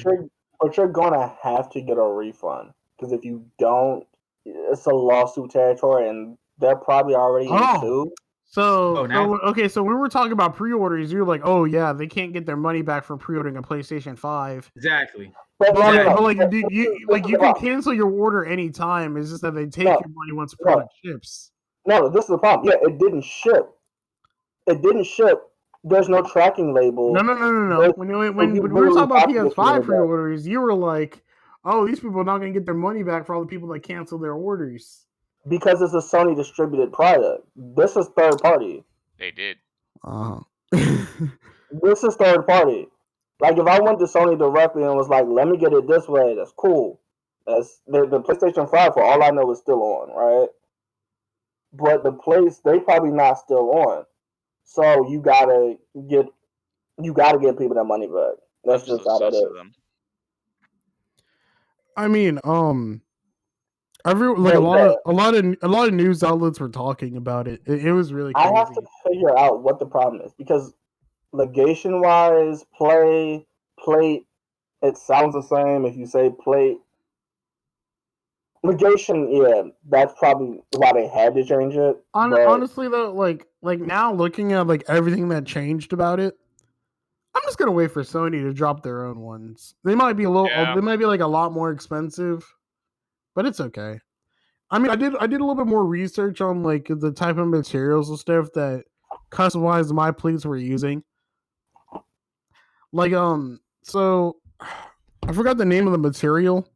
But you're gonna have to get a refund because if you don't, it's a lawsuit territory, and they're probably already in suit. So when we were talking about pre-orders, you're like, oh yeah, they can't get their money back for pre-ordering a PlayStation 5. Exactly. But you can cancel your order anytime. It's just that they take your money once the product ships. No, this is the problem. Yeah, it didn't ship. There's no tracking label. No. When we were talking about PS5 pre-orders, you were like, oh, these people are not going to get their money back for all the people that cancel their orders. Because it's a Sony distributed product. This is third party. They did. This is third party. If I went to Sony directly and was like, let me get it this way, that's cool. That's the PlayStation 5, for all I know, is still on, right? But they probably not still on. So you gotta get people their money back. That's just how it is. I mean, a lot of news outlets were talking about it. It was really crazy. I have to figure out what the problem is because legation wise, plate, it sounds the same if you say plate. Legation, yeah, that's probably why they had to change it. Honestly though, now looking at everything that changed about it, I'm just gonna wait for Sony to drop their own ones. They might be a little. Yeah. They might be like a lot more expensive, but it's okay. I mean, I did a little bit more research on like the type of materials and stuff that customized my plates were using. Like so I forgot the name of the material,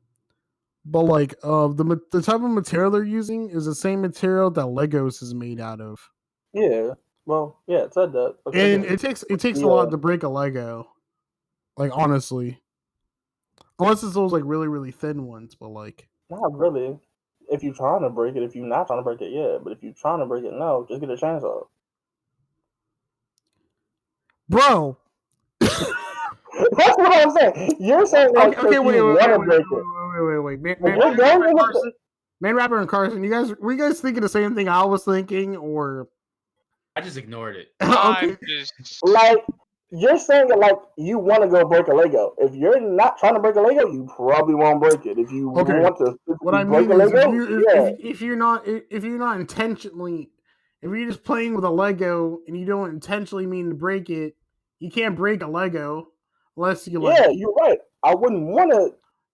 but like the type of material they're using is the same material that Legos is made out of. Yeah. Well, yeah, it said that. And it takes a lot to break a Lego. Like honestly. Unless it's those like really, really thin ones, but like Not really. If you're trying to break it, if you're not trying to break it, yeah. But if you're trying to break it, no, just get a chainsaw. bro. That's what I'm saying. You're saying like Okay, wait, Man Rapper and Carson, were you guys thinking the same thing I was thinking, or I just ignored it. okay? I'm just like you're saying that like you want to go break a Lego. If you're not trying to break a Lego, you probably won't break it. If you Okay. want to What I break mean a is, Lego, if you're not intentionally, if you're just playing with a Lego and you don't intentionally mean to break it, you can't break a Lego unless you like. yeah, you're right. I wouldn't want to.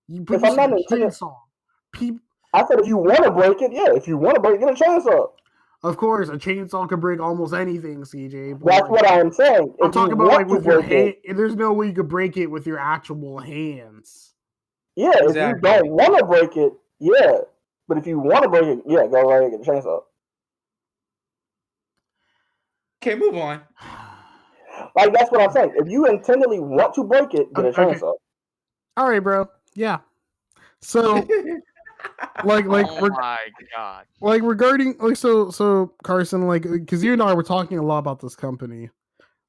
But if you I'm not said intending- chainsaw. People, I said if you want to break it, yeah. If you want to break it, get a chainsaw. of course, a chainsaw could break almost anything, CJ. But That's like, what I'm saying. I'm If talking you about want like to with your break it, hand. There's no way you could break it with your actual hands. yeah. If you Exactly. don't want to break it, yeah. But if you want to break it, yeah, go right and get a chainsaw. Okay, move on. Like that's what I'm saying. If you intentionally want to break it, get a Okay. chainsaw. All right, bro. Yeah. So like oh my god. like regarding like so Carson, like because you and I were talking a lot about this company.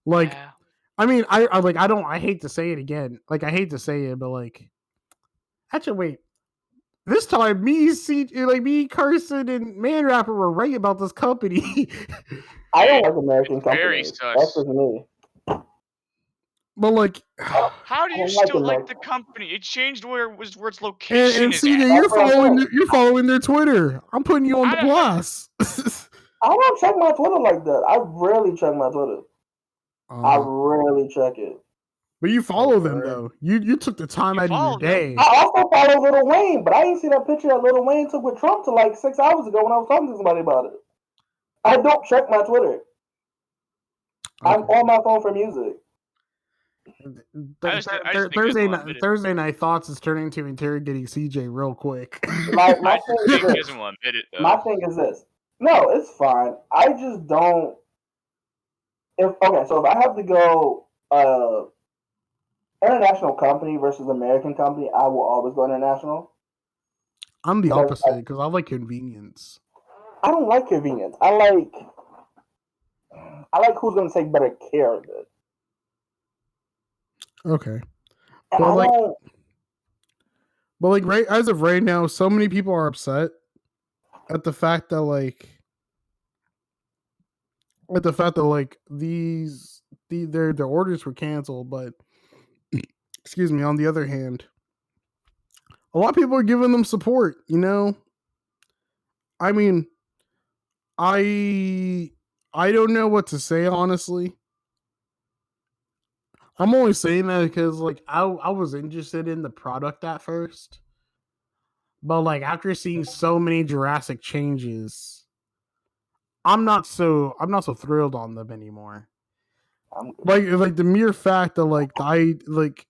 Like Yeah. I mean I hate to say it again. Like I hate to say it, but like actually wait. This time me, Carson, and Man Rapper were right about this company. I don't like American Very companies. sus. That's just me. but like How do I you don't like still them, like like- the company? It changed where its location and is CJ, at. you're following their Twitter. I'm putting you on I the don't- blast. I don't check my Twitter like that. I rarely check my Twitter. I rarely check it. But you follow them Word. though. You took the time You out of your follow them. day. I also follow Lil Wayne, but I didn't see that picture that Lil Wayne took with Trump till like 6 hours ago when I was talking to somebody about it. I don't check my Twitter. I'm Okay. on my phone for music. I just think it's unlimited. Thursday night thoughts is turning to interrogating CJ real quick. My I thing think is he this. doesn't want to admit it though. My thing is this. No, it's fine. I just don't. So if I have to go international company versus American company, I will always go international. I'm the Because opposite because I like convenience. I don't like convenience. I like who's going to take better care of it. Okay. And Well, I like- don't. But like right as of right now, so many people are upset at the fact that their orders were canceled, but excuse me, on the other hand, a lot of people are giving them support, you know? I mean, I don't know what to say honestly. I'm only saying that because like I was interested in the product at first. But like after seeing so many Jurassic changes, I'm not so thrilled on them anymore. I'm, Like the mere fact that like the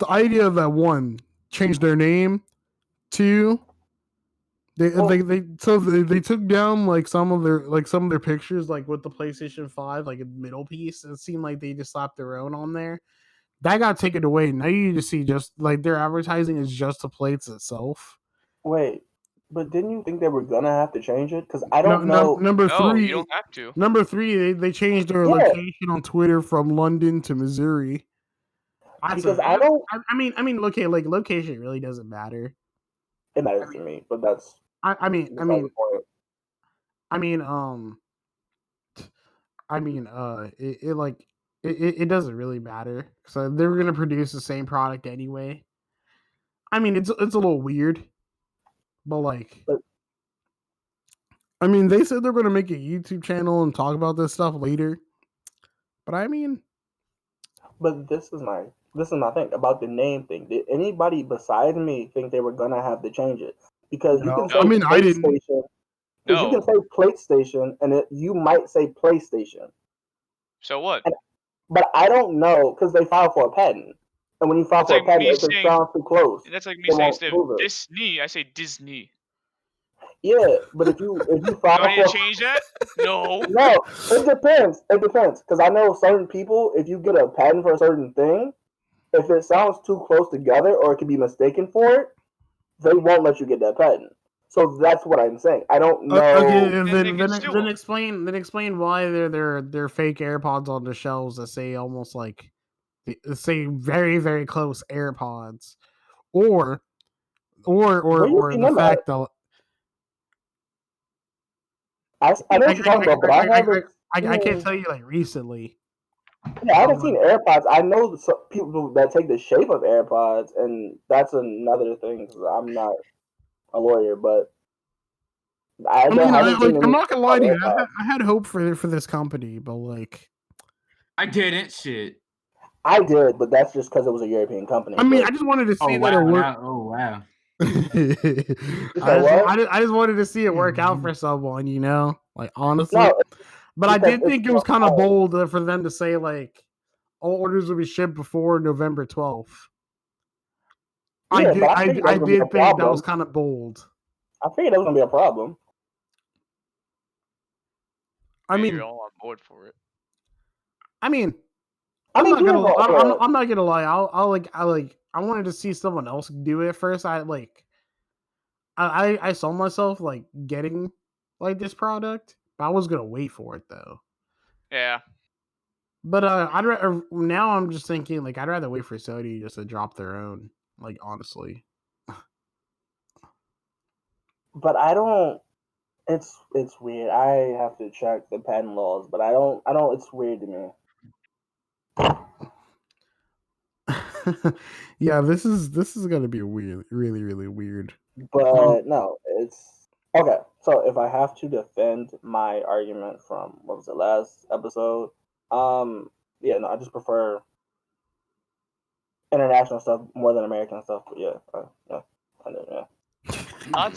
idea that one changed their name, two they took down like some of their pictures like with the PlayStation 5 like a middle piece. It seemed like they just slapped their own on there. That got taken away. Now you just see just like their advertising is just the plates itself. wait, but didn't you think they were going to have to change it? Because I don't know. Number No, three, you don't have to. Number 3, they changed their Yeah. location on Twitter from London to Missouri. Because I don't. I mean, okay, like location really doesn't matter. It matters to me, but that's. I mean, beside the point. it doesn't really matter. So they're gonna produce the same product anyway. I mean, it's a little weird, but like, I mean, they said they're gonna make a YouTube channel and talk about this stuff later. But I mean, But this is my thing about the name thing. Did anybody besides me think they were gonna have to change it? Because you No. can say I mean, I didn't. PlayStation. Because you can No. say PlayStation, and you might say PlayStation. So what? But I don't know because they filed for a patent, and when you file It's for a like patent, me if it saying sounds too close, that's like me they saying won't instead of prove it. Disney, I say Disney. Yeah, but if you Do file I need for to change that? No. no, it depends. It depends because I know certain people. If you get a patent for a certain thing, if it sounds too close together or it can be mistaken for it, they won't let you get that patent. So that's what I'm saying. I don't know. Okay, Then they can sue then 'em. explain why they're fake AirPods on the shelves that say almost like say very very close AirPods, or Where you seen the them at? fact that I know what you're talking about, but I haven't. I can't seen- tell you like recently. Yeah, I haven't seen AirPods. I know some people that take the shape of AirPods, and that's another thing. 'Cause I'm not a lawyer, but I I mean, haven't seen I'm any not gonna lie to you. AirPods. I had hope for this company, but like, I didn't. Shit. I did, but that's just because it was a European company. I mean, but I just wanted to Oh see that it wow! worked. Oh wow! I just wanted to see it work out for someone, you know, like honestly. no, But I because did it's think it was not kind of hard. bold for them to say like all orders will be shipped before November 12th. Yeah, but I figured that I was gonna be a did think that was problem. kind of bold. I figured that was gonna be a problem. I Man, mean, you're all on board for it. I mean, I mean, I'm not yeah. gonna lie. I wanted to see someone else do it at first. I saw myself like getting like this product, but I was gonna wait for it though. Yeah. But now I'm just thinking like I'd rather wait for Sony just to drop their own. Like honestly, But I don't. It's weird. I have to check the patent laws, but I don't. It's weird to me. yeah, this is gonna be weird, really weird. But no, it's okay. So if I have to defend my argument from what was it last episode, yeah, no, I just prefer international stuff more than American stuff. But yeah, yeah, I know, yeah.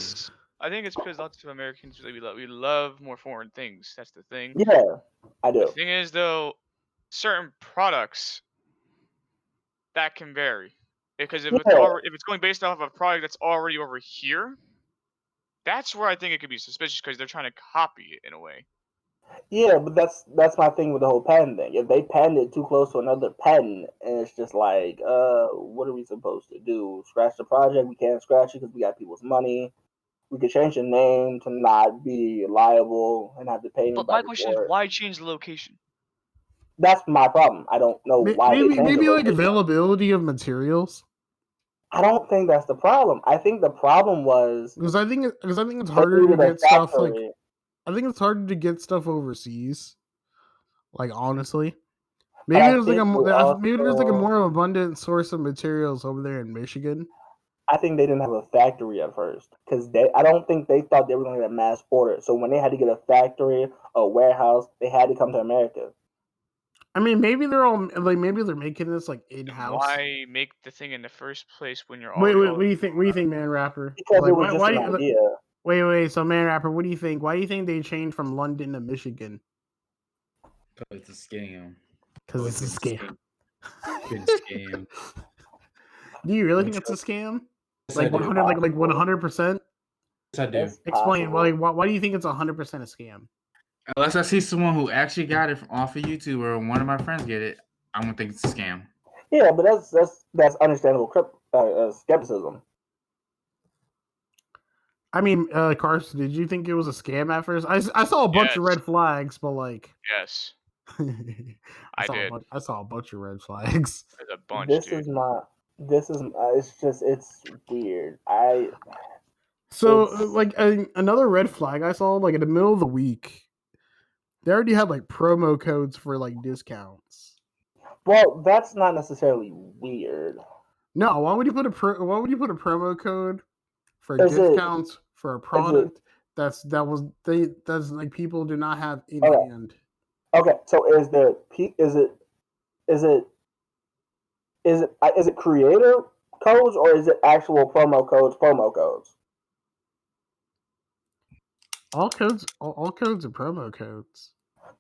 I think it's because lots of Americans we love more foreign things. That's the thing. Yeah, I The do. thing is though, certain products that can vary. Because if Yeah, it's going based off of a product that's already over here, that's where I think it could be suspicious because they're trying to copy it in a way. yeah, but that's my thing with the whole patent thing. If they patent it too close to another patent, and it's just like, what are we supposed to do? Scratch the project? We can't scratch it because we got people's money. We could change the name to not be liable and have to pay But my anybody question is, for it. why change the location? That's my problem. I don't know why they changed the Maybe like location. availability of materials. I don't think that's the problem. I think the problem was Because I think it's they harder to needed a get stuff like factory. I think it's harder to get stuff overseas. Like honestly, But maybe I there's like think they maybe there's like a also, more abundant source of materials over there in Michigan. I think they didn't have a factory at first because I don't think they thought they were going to get a mass order. So when they had to get a factory, a warehouse, they had to come to America. I mean, maybe they're all like maybe they're making this like in Then house. why make the thing in the first place when you're Wait, already? what do you think? What do you think, Man Rapper? Because Like, it was just an idea. wait. So, Man Rapper, what do you think? Why do you think they changed from London to Michigan? It's a scam. Because it's a scam. It's a scam. Do you really think it's a scam? Yes, Like I do. 100, like 100%? Yes, I do. It's Explain. possible. Why do you think it's 100% a scam? Unless I see someone who actually got it off of YouTube or one of my friends get it, I don't think it's a scam. Yeah, but that's understandable skepticism. I mean, Carson, did you think it was a scam at first? I saw a bunch of Yes. red flags, but like, Yes, I did. I saw a bunch of red flags. There's a bunch, This dude. is not. This is. It's weird. So, It's- like, another red flag I saw, like in the middle of the week, they already had like promo codes for like discounts. Well, that's not necessarily weird. No, why would you put a promo code for Is it- discounts for a product that's like people do not have in Okay. hand? Okay, so is it Is it creator codes or is it actual promo codes? Promo codes. All codes are promo codes.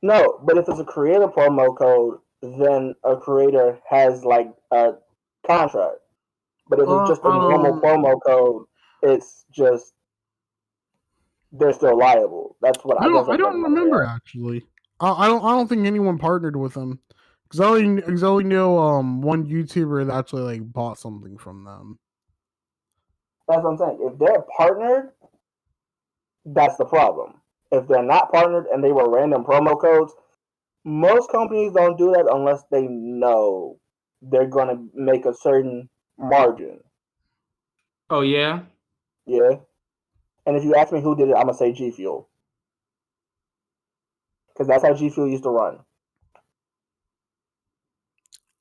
No, but if it's a creator promo code, then a creator has like a contract. But if it's just a normal promo code, it's just they're still liable. That's what I guess. I don't remember actually. I don't think anyone partnered with them because I only know one YouTuber that actually like bought something from them. That's what I'm saying. If they're partnered, that's the problem. If they're not partnered and they were random promo codes, most companies don't do that unless they know they're going to make a certain margin. Oh yeah. Yeah. And if you ask me who did it, I'm gonna say G Fuel because that's how G Fuel used to run.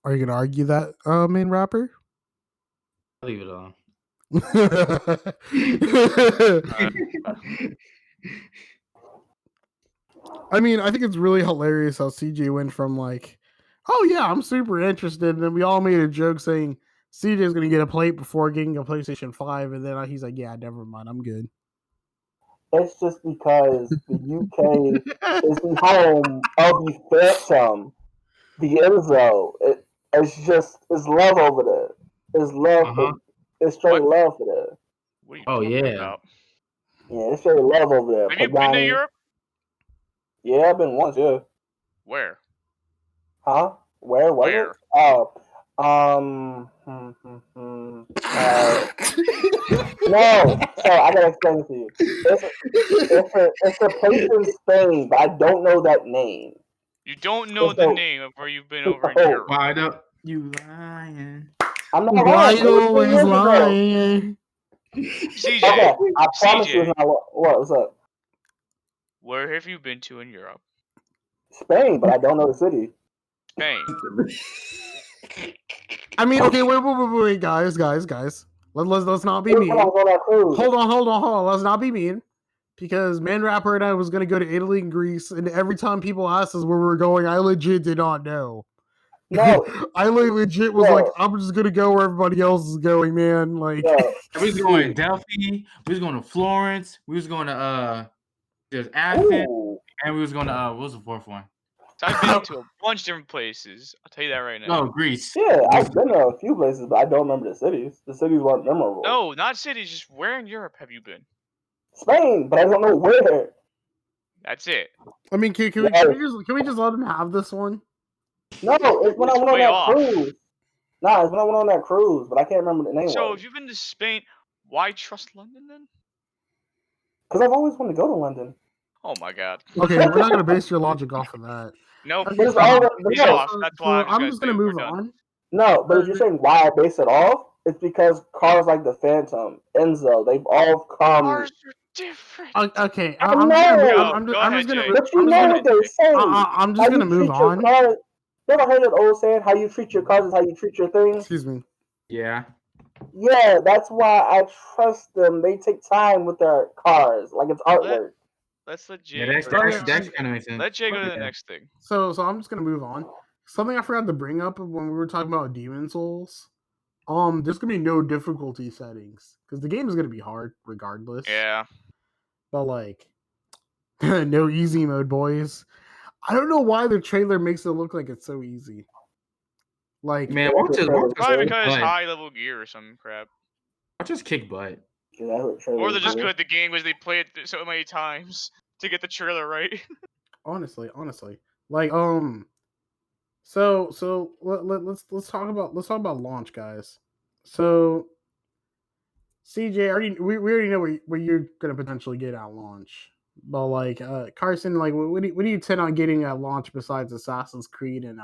Are you gonna argue that, main rapper? I'll leave it alone. I mean, I think it's really hilarious how CJ went from like, oh yeah, I'm super interested, and then we all made a joke saying CJ's gonna get a plate before getting a PlayStation 5, and then he's like, yeah, never mind, I'm good. It's just because the UK is the home of the Phantom, the Enzo. It's love over there. It's love for it's straight love for there. What are you talking about? Yeah, it's straight love over there. Have you been to Europe? Yeah, I've been once. Yeah. Where? Huh? Where was Where? it? Oh, no. So I gotta explain it to you. It's a place in Spain, but I don't know that name. You don't know the name of where you've been over in Europe. Wide up, you lying. I'm not Why lying. you always lying? CJ, Okay, I promise CJ, you it's not what's up? where have you been to in Europe? Spain, but I don't know the city. Spain. I mean, okay, wait, guys. Let's not be mean. Hold on. Let's not be mean. Because Man Rapper and I was gonna go to Italy and Greece, and every time people asked us where we were going, I legit did not know. No, I legit was like, I'm just gonna go where everybody else is going, man. Like, we was going to Delphi, we was going to Florence, we was going to there's Athens, and we was going to what was the fourth one? So I've been to a bunch of different places. I'll tell you that right now. Oh, Greece. Yeah, I've been to a few places, but I don't remember the cities. The cities weren't memorable. No, not cities. Just where in Europe have you been? Spain, but I don't know where. That's it. I mean, can we just let him have this one? No, it's when I went on that cruise. Nah, it's when I went on that cruise, but I can't remember the name. So if you've been to Spain, why trust London then? Because I've always wanted to go to London. Oh my god. Okay, we're not gonna base your logic off of that. Nope. Okay, He's off. That's why I'm just gonna move on. No, but if you're saying why I base it off, it's because cars like the Phantom, Enzo, they've all come. Cars are different. Okay, I'm just gonna move on. You ever heard that old saying, how you treat your cars is how you treat your things? Excuse me. Yeah. Yeah, that's why I trust them. They take time with their cars, like it's artwork. Let's let Jay. Yeah, that's kind of makes sense. Let Jay go to the next thing. So I'm just gonna move on. Something I forgot to bring up when we were talking about Demon Souls. There's gonna be no difficulty settings because the game is gonna be hard regardless. Yeah. But like, no easy mode, boys. I don't know why the trailer makes it look like it's so easy. Like, man, probably because high level gear or some crap. I'll just kick butt. Or they're just good at the game because they play it so many times to get the trailer right. honestly, like, so let's talk about launch, guys. So, CJ, we already know where you're gonna potentially get at launch. But like, Carson, like, what do you intend on getting at launch besides Assassin's Creed and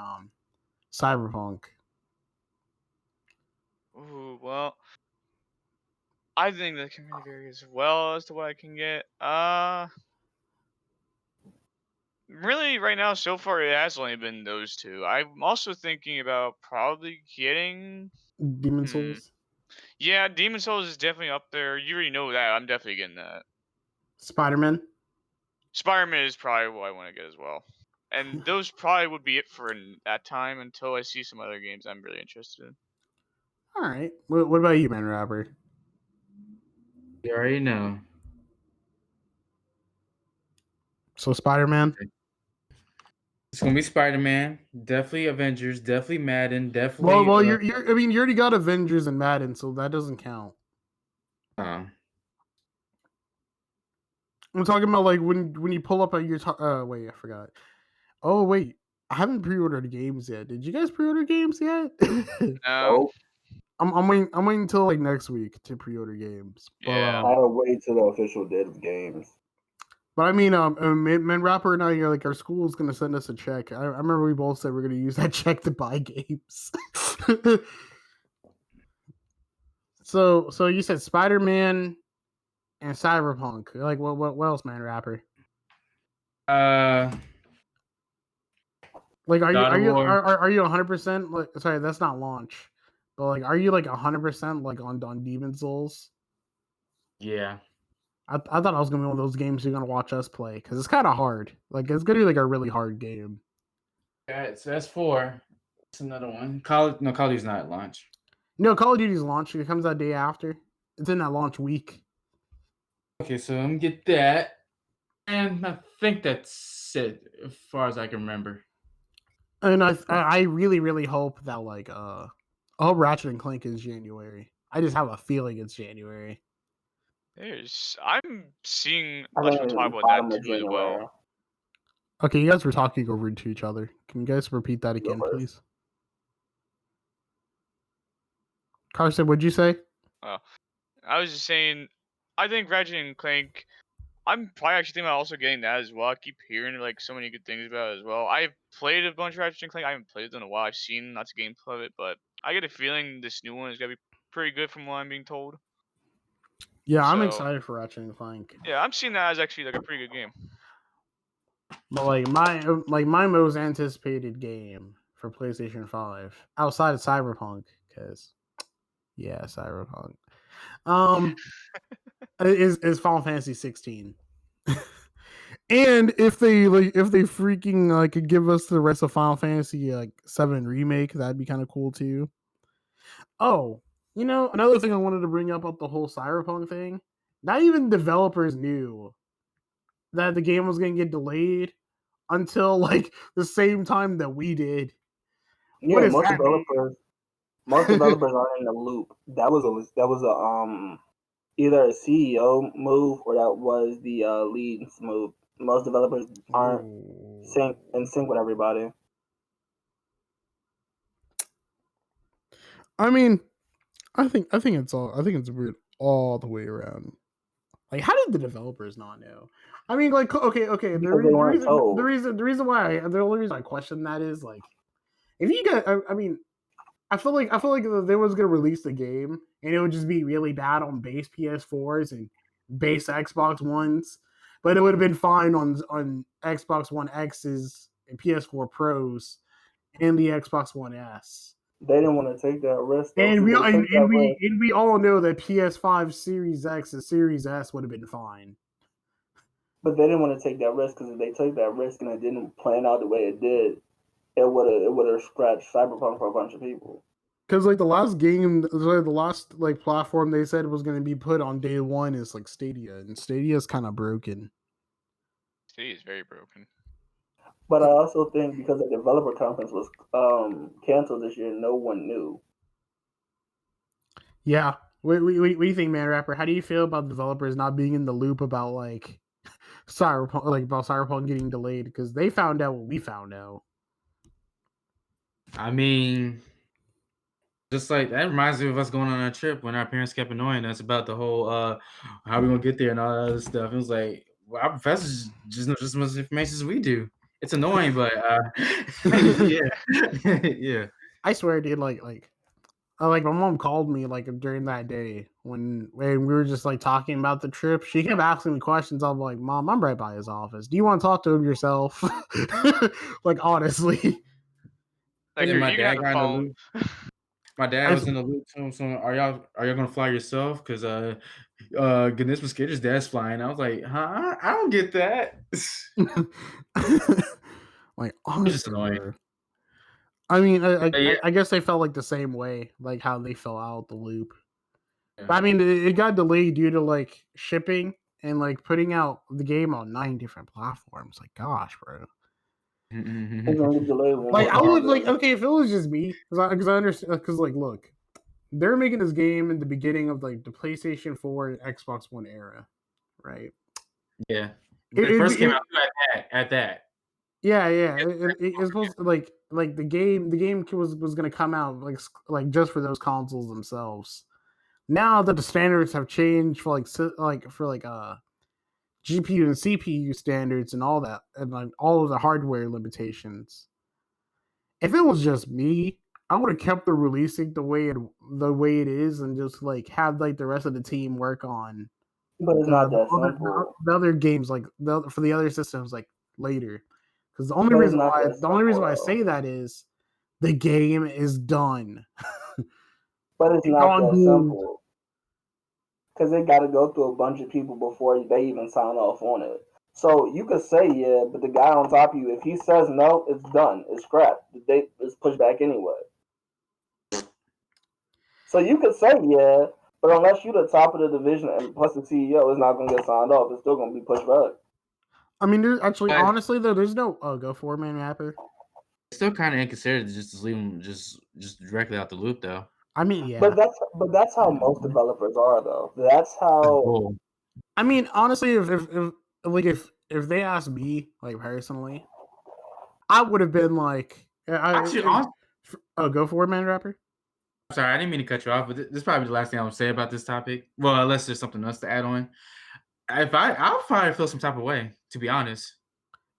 Cyberpunk? Ooh, well, I think the community varies well as to what I can get. Really, right now, so far, it has only been those two. I'm also thinking about probably getting Demon Souls. Yeah, Demon Souls is definitely up there. You already know that. I'm definitely getting that. Spider-Man. Spider-Man is probably what I want to get as well. And those probably would be it for that time until I see some other games I'm really interested in. All right. What about you, man, rapper? You already know. So Spider-Man. It's gonna be Spider-Man, definitely Avengers, definitely Madden, definitely. Well, you're. I mean, you already got Avengers and Madden, so that doesn't count. I'm talking about like when you pull up at your. Wait, I forgot. Oh wait, I haven't pre-ordered games yet. Did you guys pre-order games yet? No. I'm waiting. I'm waiting until like next week to pre-order games. But, Yeah. I gotta wait till the official date of games. But I mean, Man Rapper and I are like, our school is gonna send us a check. I remember we both said we're gonna use that check to buy games. So you said Spider-Man and Cyberpunk. Like, what else, Man Rapper? Like, are you 100%? Like, sorry, that's not launch. But like, are you like 100% like on Demon's Souls? Yeah. I thought I was gonna be one of those games you're gonna watch us play because it's kind of hard. Like, it's gonna be like a really hard game. Yeah, so that's 4. It's another one. Call of Duty's not at launch. No, Call of Duty's launch. It comes that day after. It's in that launch week. Okay, so let me get that. And I think that's it, as far as I can remember. And I really, really hope that like I hope Ratchet and Clank is January. I just have a feeling it's January. I'm seeing I lots think of talk it's about bottom that of too as January. well. Okay, you guys were talking over to each other. Can you guys repeat that again, first. please? Carson, what'd you say? I was just saying, I think Ratchet and Clank. I'm probably actually thinking about also getting that as well. I keep hearing like so many good things about it as well. I've played a bunch of Ratchet and Clank. I haven't played it in a while. I've seen lots of gameplay of it, but I get a feeling this new one is gonna be pretty good from what I'm being told. Yeah, I'm So- excited for Ratchet and Clank. Yeah, I'm seeing that as actually like a pretty good game. But like my most anticipated game for PlayStation 5 outside of Cyberpunk, because yeah, Cyberpunk, is Final Fantasy 16. And if they freaking could give us the rest of Final Fantasy 7 remake, that'd be kind of cool too. Oh, you know, another thing I wanted to bring up about the whole Cyberpunk thing. Not even developers knew that the game was going to get delayed until like the same time that we did. Yeah, What is most that developers aren't in the loop. That was a either a CEO move or that was the lead's move. Most developers aren't in sync with everybody. I mean, I think it's weird all the way around. Like, how did the developers not know? I mean, like, okay. Because they weren't told. The reason why the only reason I question that is like, if you got, I mean, I feel like they was gonna release the game and it would just be really bad on base PS4s and base Xbox Ones, but it would have been fine on Xbox One X's and PS4 Pros and the Xbox One S. They didn't want to take that risk. Though, And we all know that PS5 Series X and Series S would have been fine. But they didn't want to take that risk because if they took that risk and it didn't plan out the way it did, it would have scratched Cyberpunk for a bunch of people. Because like the last game, the last like platform they said was going to be put on day one is like Stadia, and Stadia is kind of broken. Stadia is very broken. But I also think because the developer conference was canceled this year, no one knew. Yeah. What do you think, Man Rapper? How do you feel about developers not being in the loop about like Cyberpunk getting delayed? Because they found out what we found out. I mean, just like that reminds me of us going on a trip when our parents kept annoying us about the whole how we gonna get there and all that other stuff. It was like, well, our professors just know just as much information as we do. It's annoying, but yeah. I swear, dude, like my mom called me like during that day when we were just like talking about the trip. She kept asking me questions. I'm like, Mom, I'm right by his office. Do you want to talk to him yourself? Like, honestly. Like, my dad got in the phone. loop. My dad was in the loop too. So are y'all gonna fly yourself? Because Ganesh Mosquito's dad's flying. I was like, huh? I don't get that. Like, It's just annoying. I mean, I guess they felt like the same way, like how they fell out the loop. Yeah. But, I mean, it got delayed due to like shipping and like putting out the game on 9 different platforms. Like, gosh, bro. It's gonna get delayed one Like, more I would time, like though. okay if it was just me, because I understand. Because like, look, they're making this game in the beginning of like the PlayStation 4 and Xbox One era, right? Yeah. It, It it, first came it, out at that. Yeah, it's supposed to like the game. The game was going to come out like just for those consoles themselves. Now that the standards have changed for GPU and CPU standards and all that, and like all of the hardware limitations. If it was just me, I would have kept the releasing the way it is, and just like have like the rest of the team work on But it's not that simple. the other games for the other systems like later. Because the only But it's reason not why that simple, I say that is the game is done. But it's It's not on that gold. simple. Because they got to go through a bunch of people before they even sign off on it. So you could say yeah, but the guy on top of you, if he says no, it's done. It's scrapped. The date is pushed back anyway. So you could say yeah, but unless you're the top of the division and plus the CEO is not going to get signed off, it's still going to be pushed back. I mean, there's actually, But- honestly though, there's no go for man rapper. It's still kind of inconsiderate just to leave them just directly out the loop, though. I mean, yeah. But that's how most developers are, though. That's how. Cool. I mean, honestly, if they asked me, like personally, I would have been like, Actually, go for it, man rapper. I'm sorry, I didn't mean to cut you off, but this is probably the last thing I would say about this topic. Well, unless there's something else to add on. I'll probably feel some type of way, to be honest.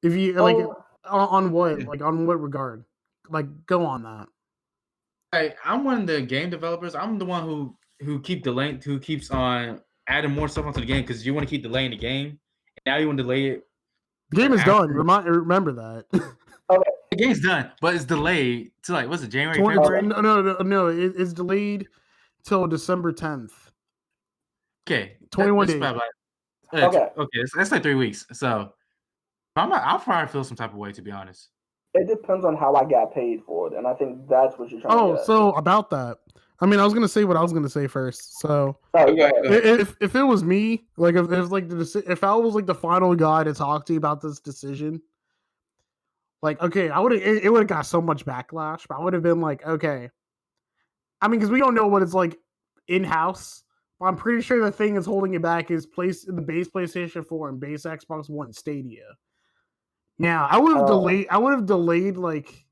If you like on what, like on what regard, like go on that. I'm one of the game developers. I'm the one who keeps on adding more stuff onto the game because you want to keep delaying the game. And now you want to delay it. The game is done. Remember that. The game's done, but it's delayed to like what's it, January, 20, February? no. It's delayed till December 10th. Okay, 21 days. Okay, that's like 3 weeks. So I'll probably feel some type of way, to be honest. It depends on how I got paid for it, and I think that's what you're trying to get at. So about that, I mean, I was gonna say what I was gonna say first. So Okay. if it was me, like if if I was like the final guy to talk to you about this decision, like okay, it would have got so much backlash, but I would have been like, okay. I mean, because we don't know what it's like in house. I'm pretty sure the thing that's holding it back is the base PlayStation 4 and base Xbox One Stadia. Now, I would have delayed like,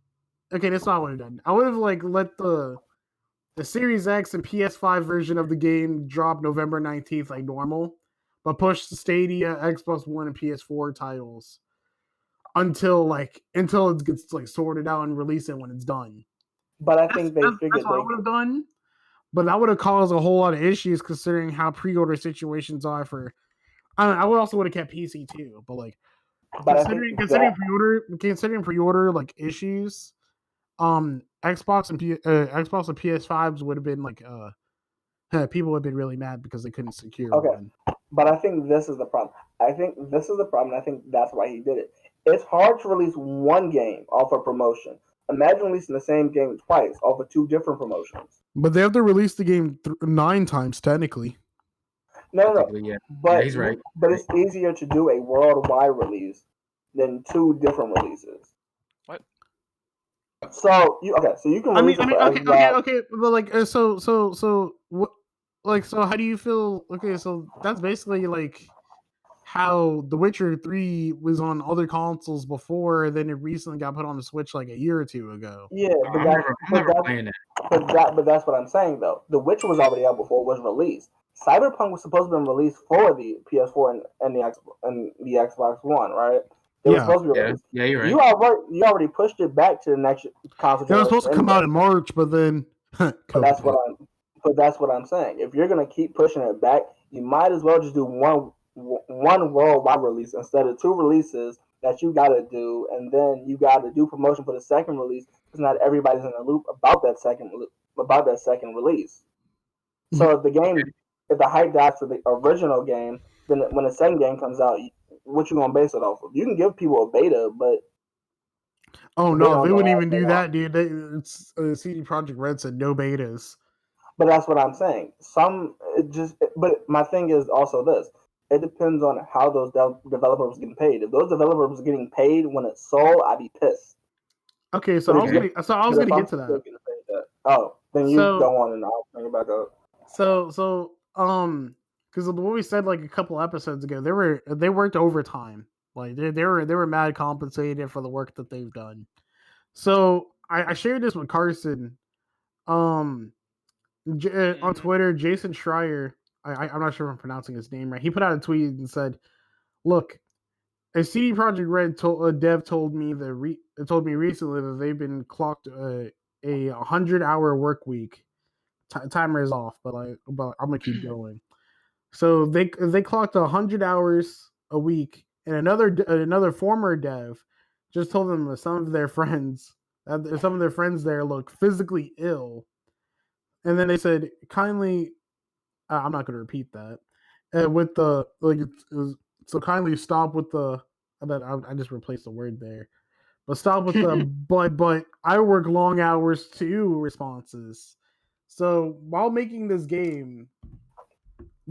okay, that's not what I would have done. I would have like let the Series X and PS5 version of the game drop November 19th like normal, but push the Stadia, Xbox One, and PS4 titles until it gets like sorted out and release it when it's done. But I think that's what I would have done. But that would have caused a whole lot of issues considering how pre-order situations are for. I would also would have kept PC too, but like considering pre-order like issues, Xbox and PS5s would have been like people would have been really mad because they couldn't secure one. But I think this is the problem. I think that's why he did it. It's hard to release one game off a promotion. Imagine releasing the same game twice off of 2 different promotions. But they have to release the game 9 times technically. No. Yeah. But he's right. But it's easier to do a worldwide release than 2 different releases. What? So you can. Release okay. But like, so what? Like, so how do you feel? Okay, so that's basically like how The Witcher 3 was on other consoles before, then it recently got put on the Switch like a year or 2 ago. Yeah, I'm never playing that. But that's what I'm saying though. The Witcher was already out before it was released. Cyberpunk was supposed to be released for the PS4 and the Xbox One, right? It was supposed to be released. Yeah, you're right. You already pushed it back to the next console. It was supposed to come out in March, but then. But that's what I'm saying. If you're gonna keep pushing it back, you might as well just do one worldwide release instead of 2 releases that you got to do, and then you got to do promotion for the second release because not everybody's in the loop about that second release. So if the hype dies for the original game, then when the second game comes out, what you gonna base it off of? You can give people a beta, but Oh They no, don't they know wouldn't how even to do go that, dude. It's CD Projekt Red said no betas. But that's what I'm saying. But my thing is also this. It depends on how those developers getting paid. If those developers are getting paid when it's sold, I'd be pissed. Okay, so But I was gonna get to that. Then you So go on and I'll bring it back up. because what we said like a couple episodes ago, they worked overtime. Like they were mad compensated for the work that they've done. So I shared this with Carson. On Twitter, Jason Schreier. I'm not sure if I'm pronouncing his name right. He put out a tweet and said, "Look, a CD Projekt Red dev told me told me recently that they've been clocked a 100-hour work week. Timer is off, but I'm gonna keep going. So they clocked 100 hours a week, and another former dev just told them that some of their friends there look physically ill, and then they said kindly, I'm not gonna repeat that, with the like so kindly stop with the. I just replaced the word there. But stop with the but I work long hours too responses. So while making this game,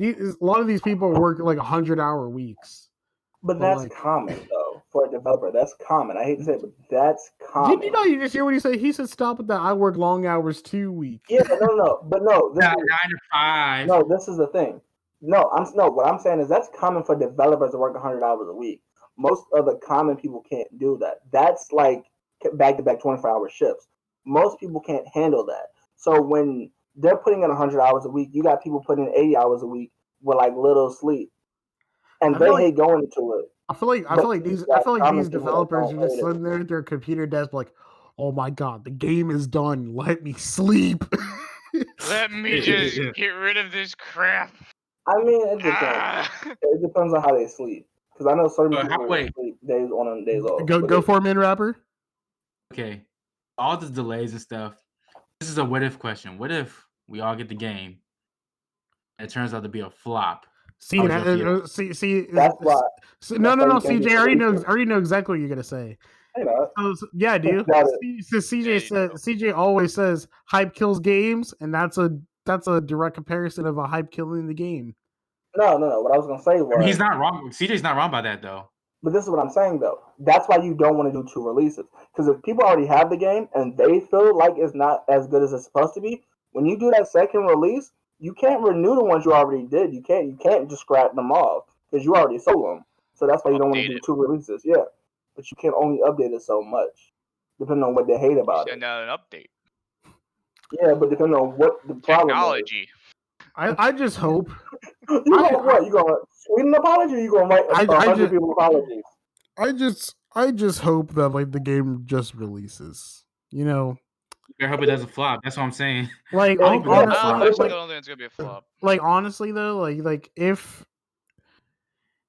a lot of these people work like 100-hour weeks. But that's common though for a developer. That's common. I hate to say it, but that's common. Did you just hear what he said? He said stop with that. I work long hours too week. Yeah, but no. 9 to 5. No, this is the thing. What I'm saying is that's common for developers to work 100 hours a week. Most of the common people can't do that. That's like back-to-back 24-hour shifts. Most people can't handle that. So when they're putting in 100 hours a week, you got people putting in 80 hours a week with like little sleep, and they hate going into it. I feel like these developers are just sitting there at their computer desk like, oh my god, the game is done. Let me sleep. Let me just get rid of this crap. I mean, it depends. It depends on how they sleep. Because I know certain people sleep days on and days off. Go for a min rapper. Okay, all the delays and stuff. This is a what if question. What if we all get the game? It turns out to be a flop. See, that's why. No, CJ, I already know exactly what you're gonna say. Yeah, dude. CJ always says hype kills games, and that's a direct comparison of a hype killing the game. No. What I was gonna say was he's not wrong. CJ's not wrong by that though. But this is what I'm saying though. That's why you don't want to do 2 releases. Because if people already have the game and they feel like it's not as good as it's supposed to be, when you do that second release, you can't renew the ones you already did. You can't just scrap them off because you already sold them. So that's why you don't want to do 2 releases. Yeah, but you can only update it so much, depending on what they hate about it. Send out an update. Yeah, but depending on what the problem technology. I just hope. You gonna tweet an apology? Or you gonna write 100 people apologies? I just hope that like the game just releases. You know. I hope it doesn't flop. That's what I'm saying. Like honestly, I still don't think it's gonna be a flop. Like honestly though, like if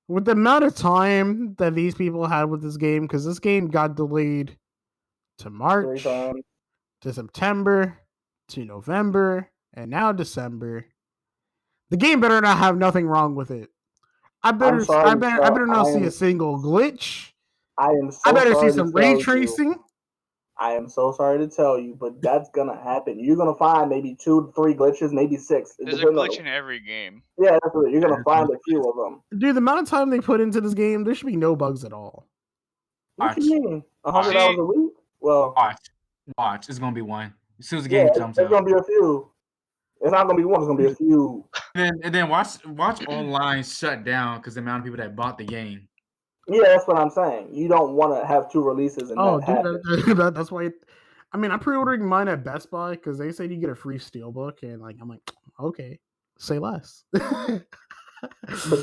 with the amount of time that these people had with this game, because this game got delayed to March, to September, to November, and now December. The game better not have nothing wrong with it. I better not see a single glitch. I better see some ray tracing. I am so sorry to tell you, but that's gonna happen. You're gonna find maybe 2 to 3 glitches, maybe 6. There's a glitch in every game. Yeah, that's what you're gonna find a few of them. Dude, the amount of time they put into this game, there should be no bugs at all. What do you mean? 100 hours a week? Well, watch. It's gonna be one as soon as the game comes out. It's gonna be a few. It's not gonna be one. It's gonna be a few. And then watch online shut down because the amount of people that bought the game. Yeah, that's what I'm saying. You don't want to have 2 releases and that's why. I mean, I'm pre-ordering mine at Best Buy because they said you get a free steelbook, and like I'm like, okay, say less. But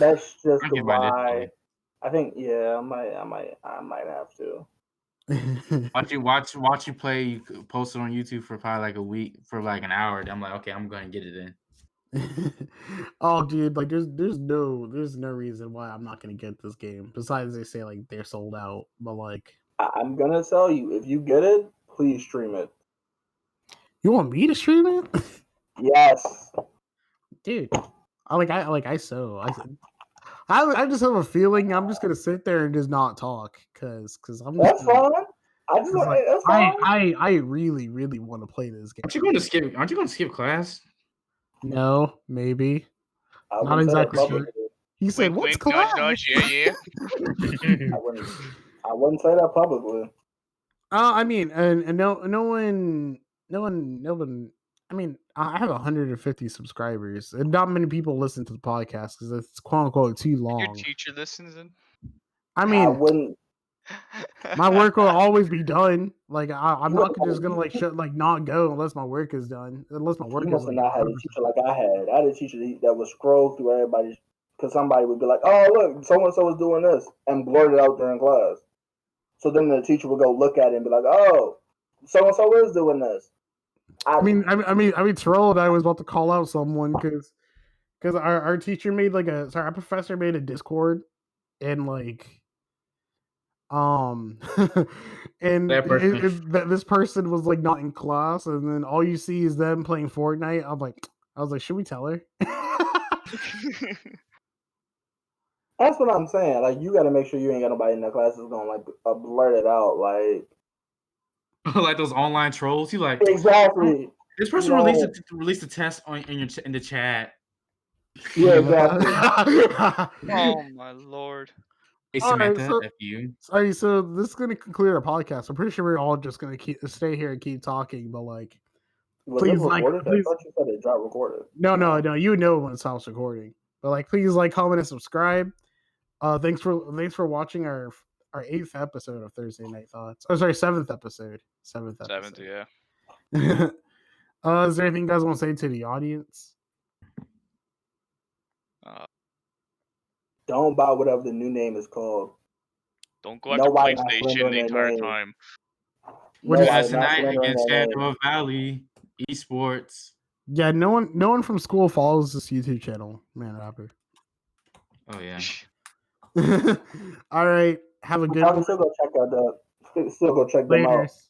that's just why. I think I might have to. Watch you play. You post it on YouTube for probably like a week for like an hour. I'm like, okay, I'm gonna get it in. Oh, dude, like there's no reason why I'm not gonna get this game. Besides, they say like they're sold out, but like I'm gonna tell you, if you get it, please stream it. You want me to stream it? Yes, dude. I just have a feeling I'm just gonna sit there and just not talk because I'm. That's fine. I just It's like, that's fine. I really, really want to play this game. Aren't you going to skip class? No, maybe. I Not wouldn't say that exactly sure. publicly. He said, Wink, "What's wink, class?" nudge, nudge. Yeah, yeah. I wouldn't say that publicly. I mean, and no one. I mean, I have 150 subscribers, and not many people listen to the podcast because it's quote unquote too Your long. teacher listens in. I I mean, wouldn't. my work will always be done. Like I'm You not must- just gonna not go unless my work is done. Unless my work You is must have like not had a 100%. teacher like I had. I had a teacher that would scroll through everybody's because somebody would be like, "Oh, look, so and so is doing this," and blurt it out during class. So then the teacher would go look at it and be like, "Oh, so and so is doing this." I mean, Terrell and I was about to call out someone because our teacher made our professor made a Discord and and That person. this person was like not in class, and then all you see is them playing Fortnite. I was like, should we tell her? That's what I'm saying. Like, you got to make sure you ain't got nobody in the class that's gonna like blurt it out. Like, Like those online trolls. You like exactly. this person No. released a test in the chat. Yeah, exactly. Oh my lord. Hey All right, Samantha, so- F you. Sorry, so this is gonna conclude our podcast. I'm pretty sure we're all just gonna stay here and keep talking, but like, Was Please, it recorded? I please- thought you said it dropped recorded. no, you know when it stops recording. But like, please like, comment, and subscribe. Thanks for watching our 8th episode of Thursday Night Thoughts. Oh, sorry, 7th episode. 7th episode. 7th, yeah. Is there anything you guys want to say to the audience? Don't buy whatever the new name is called. Don't go after Nobody not PlayStation slandering the their entire name. time. What is Last that? night against Shenandoah Valley Esports. Yeah, no one from school follows this YouTube channel, Man Rapper. Oh yeah. All right, have a good one. Still go check them out. Laters.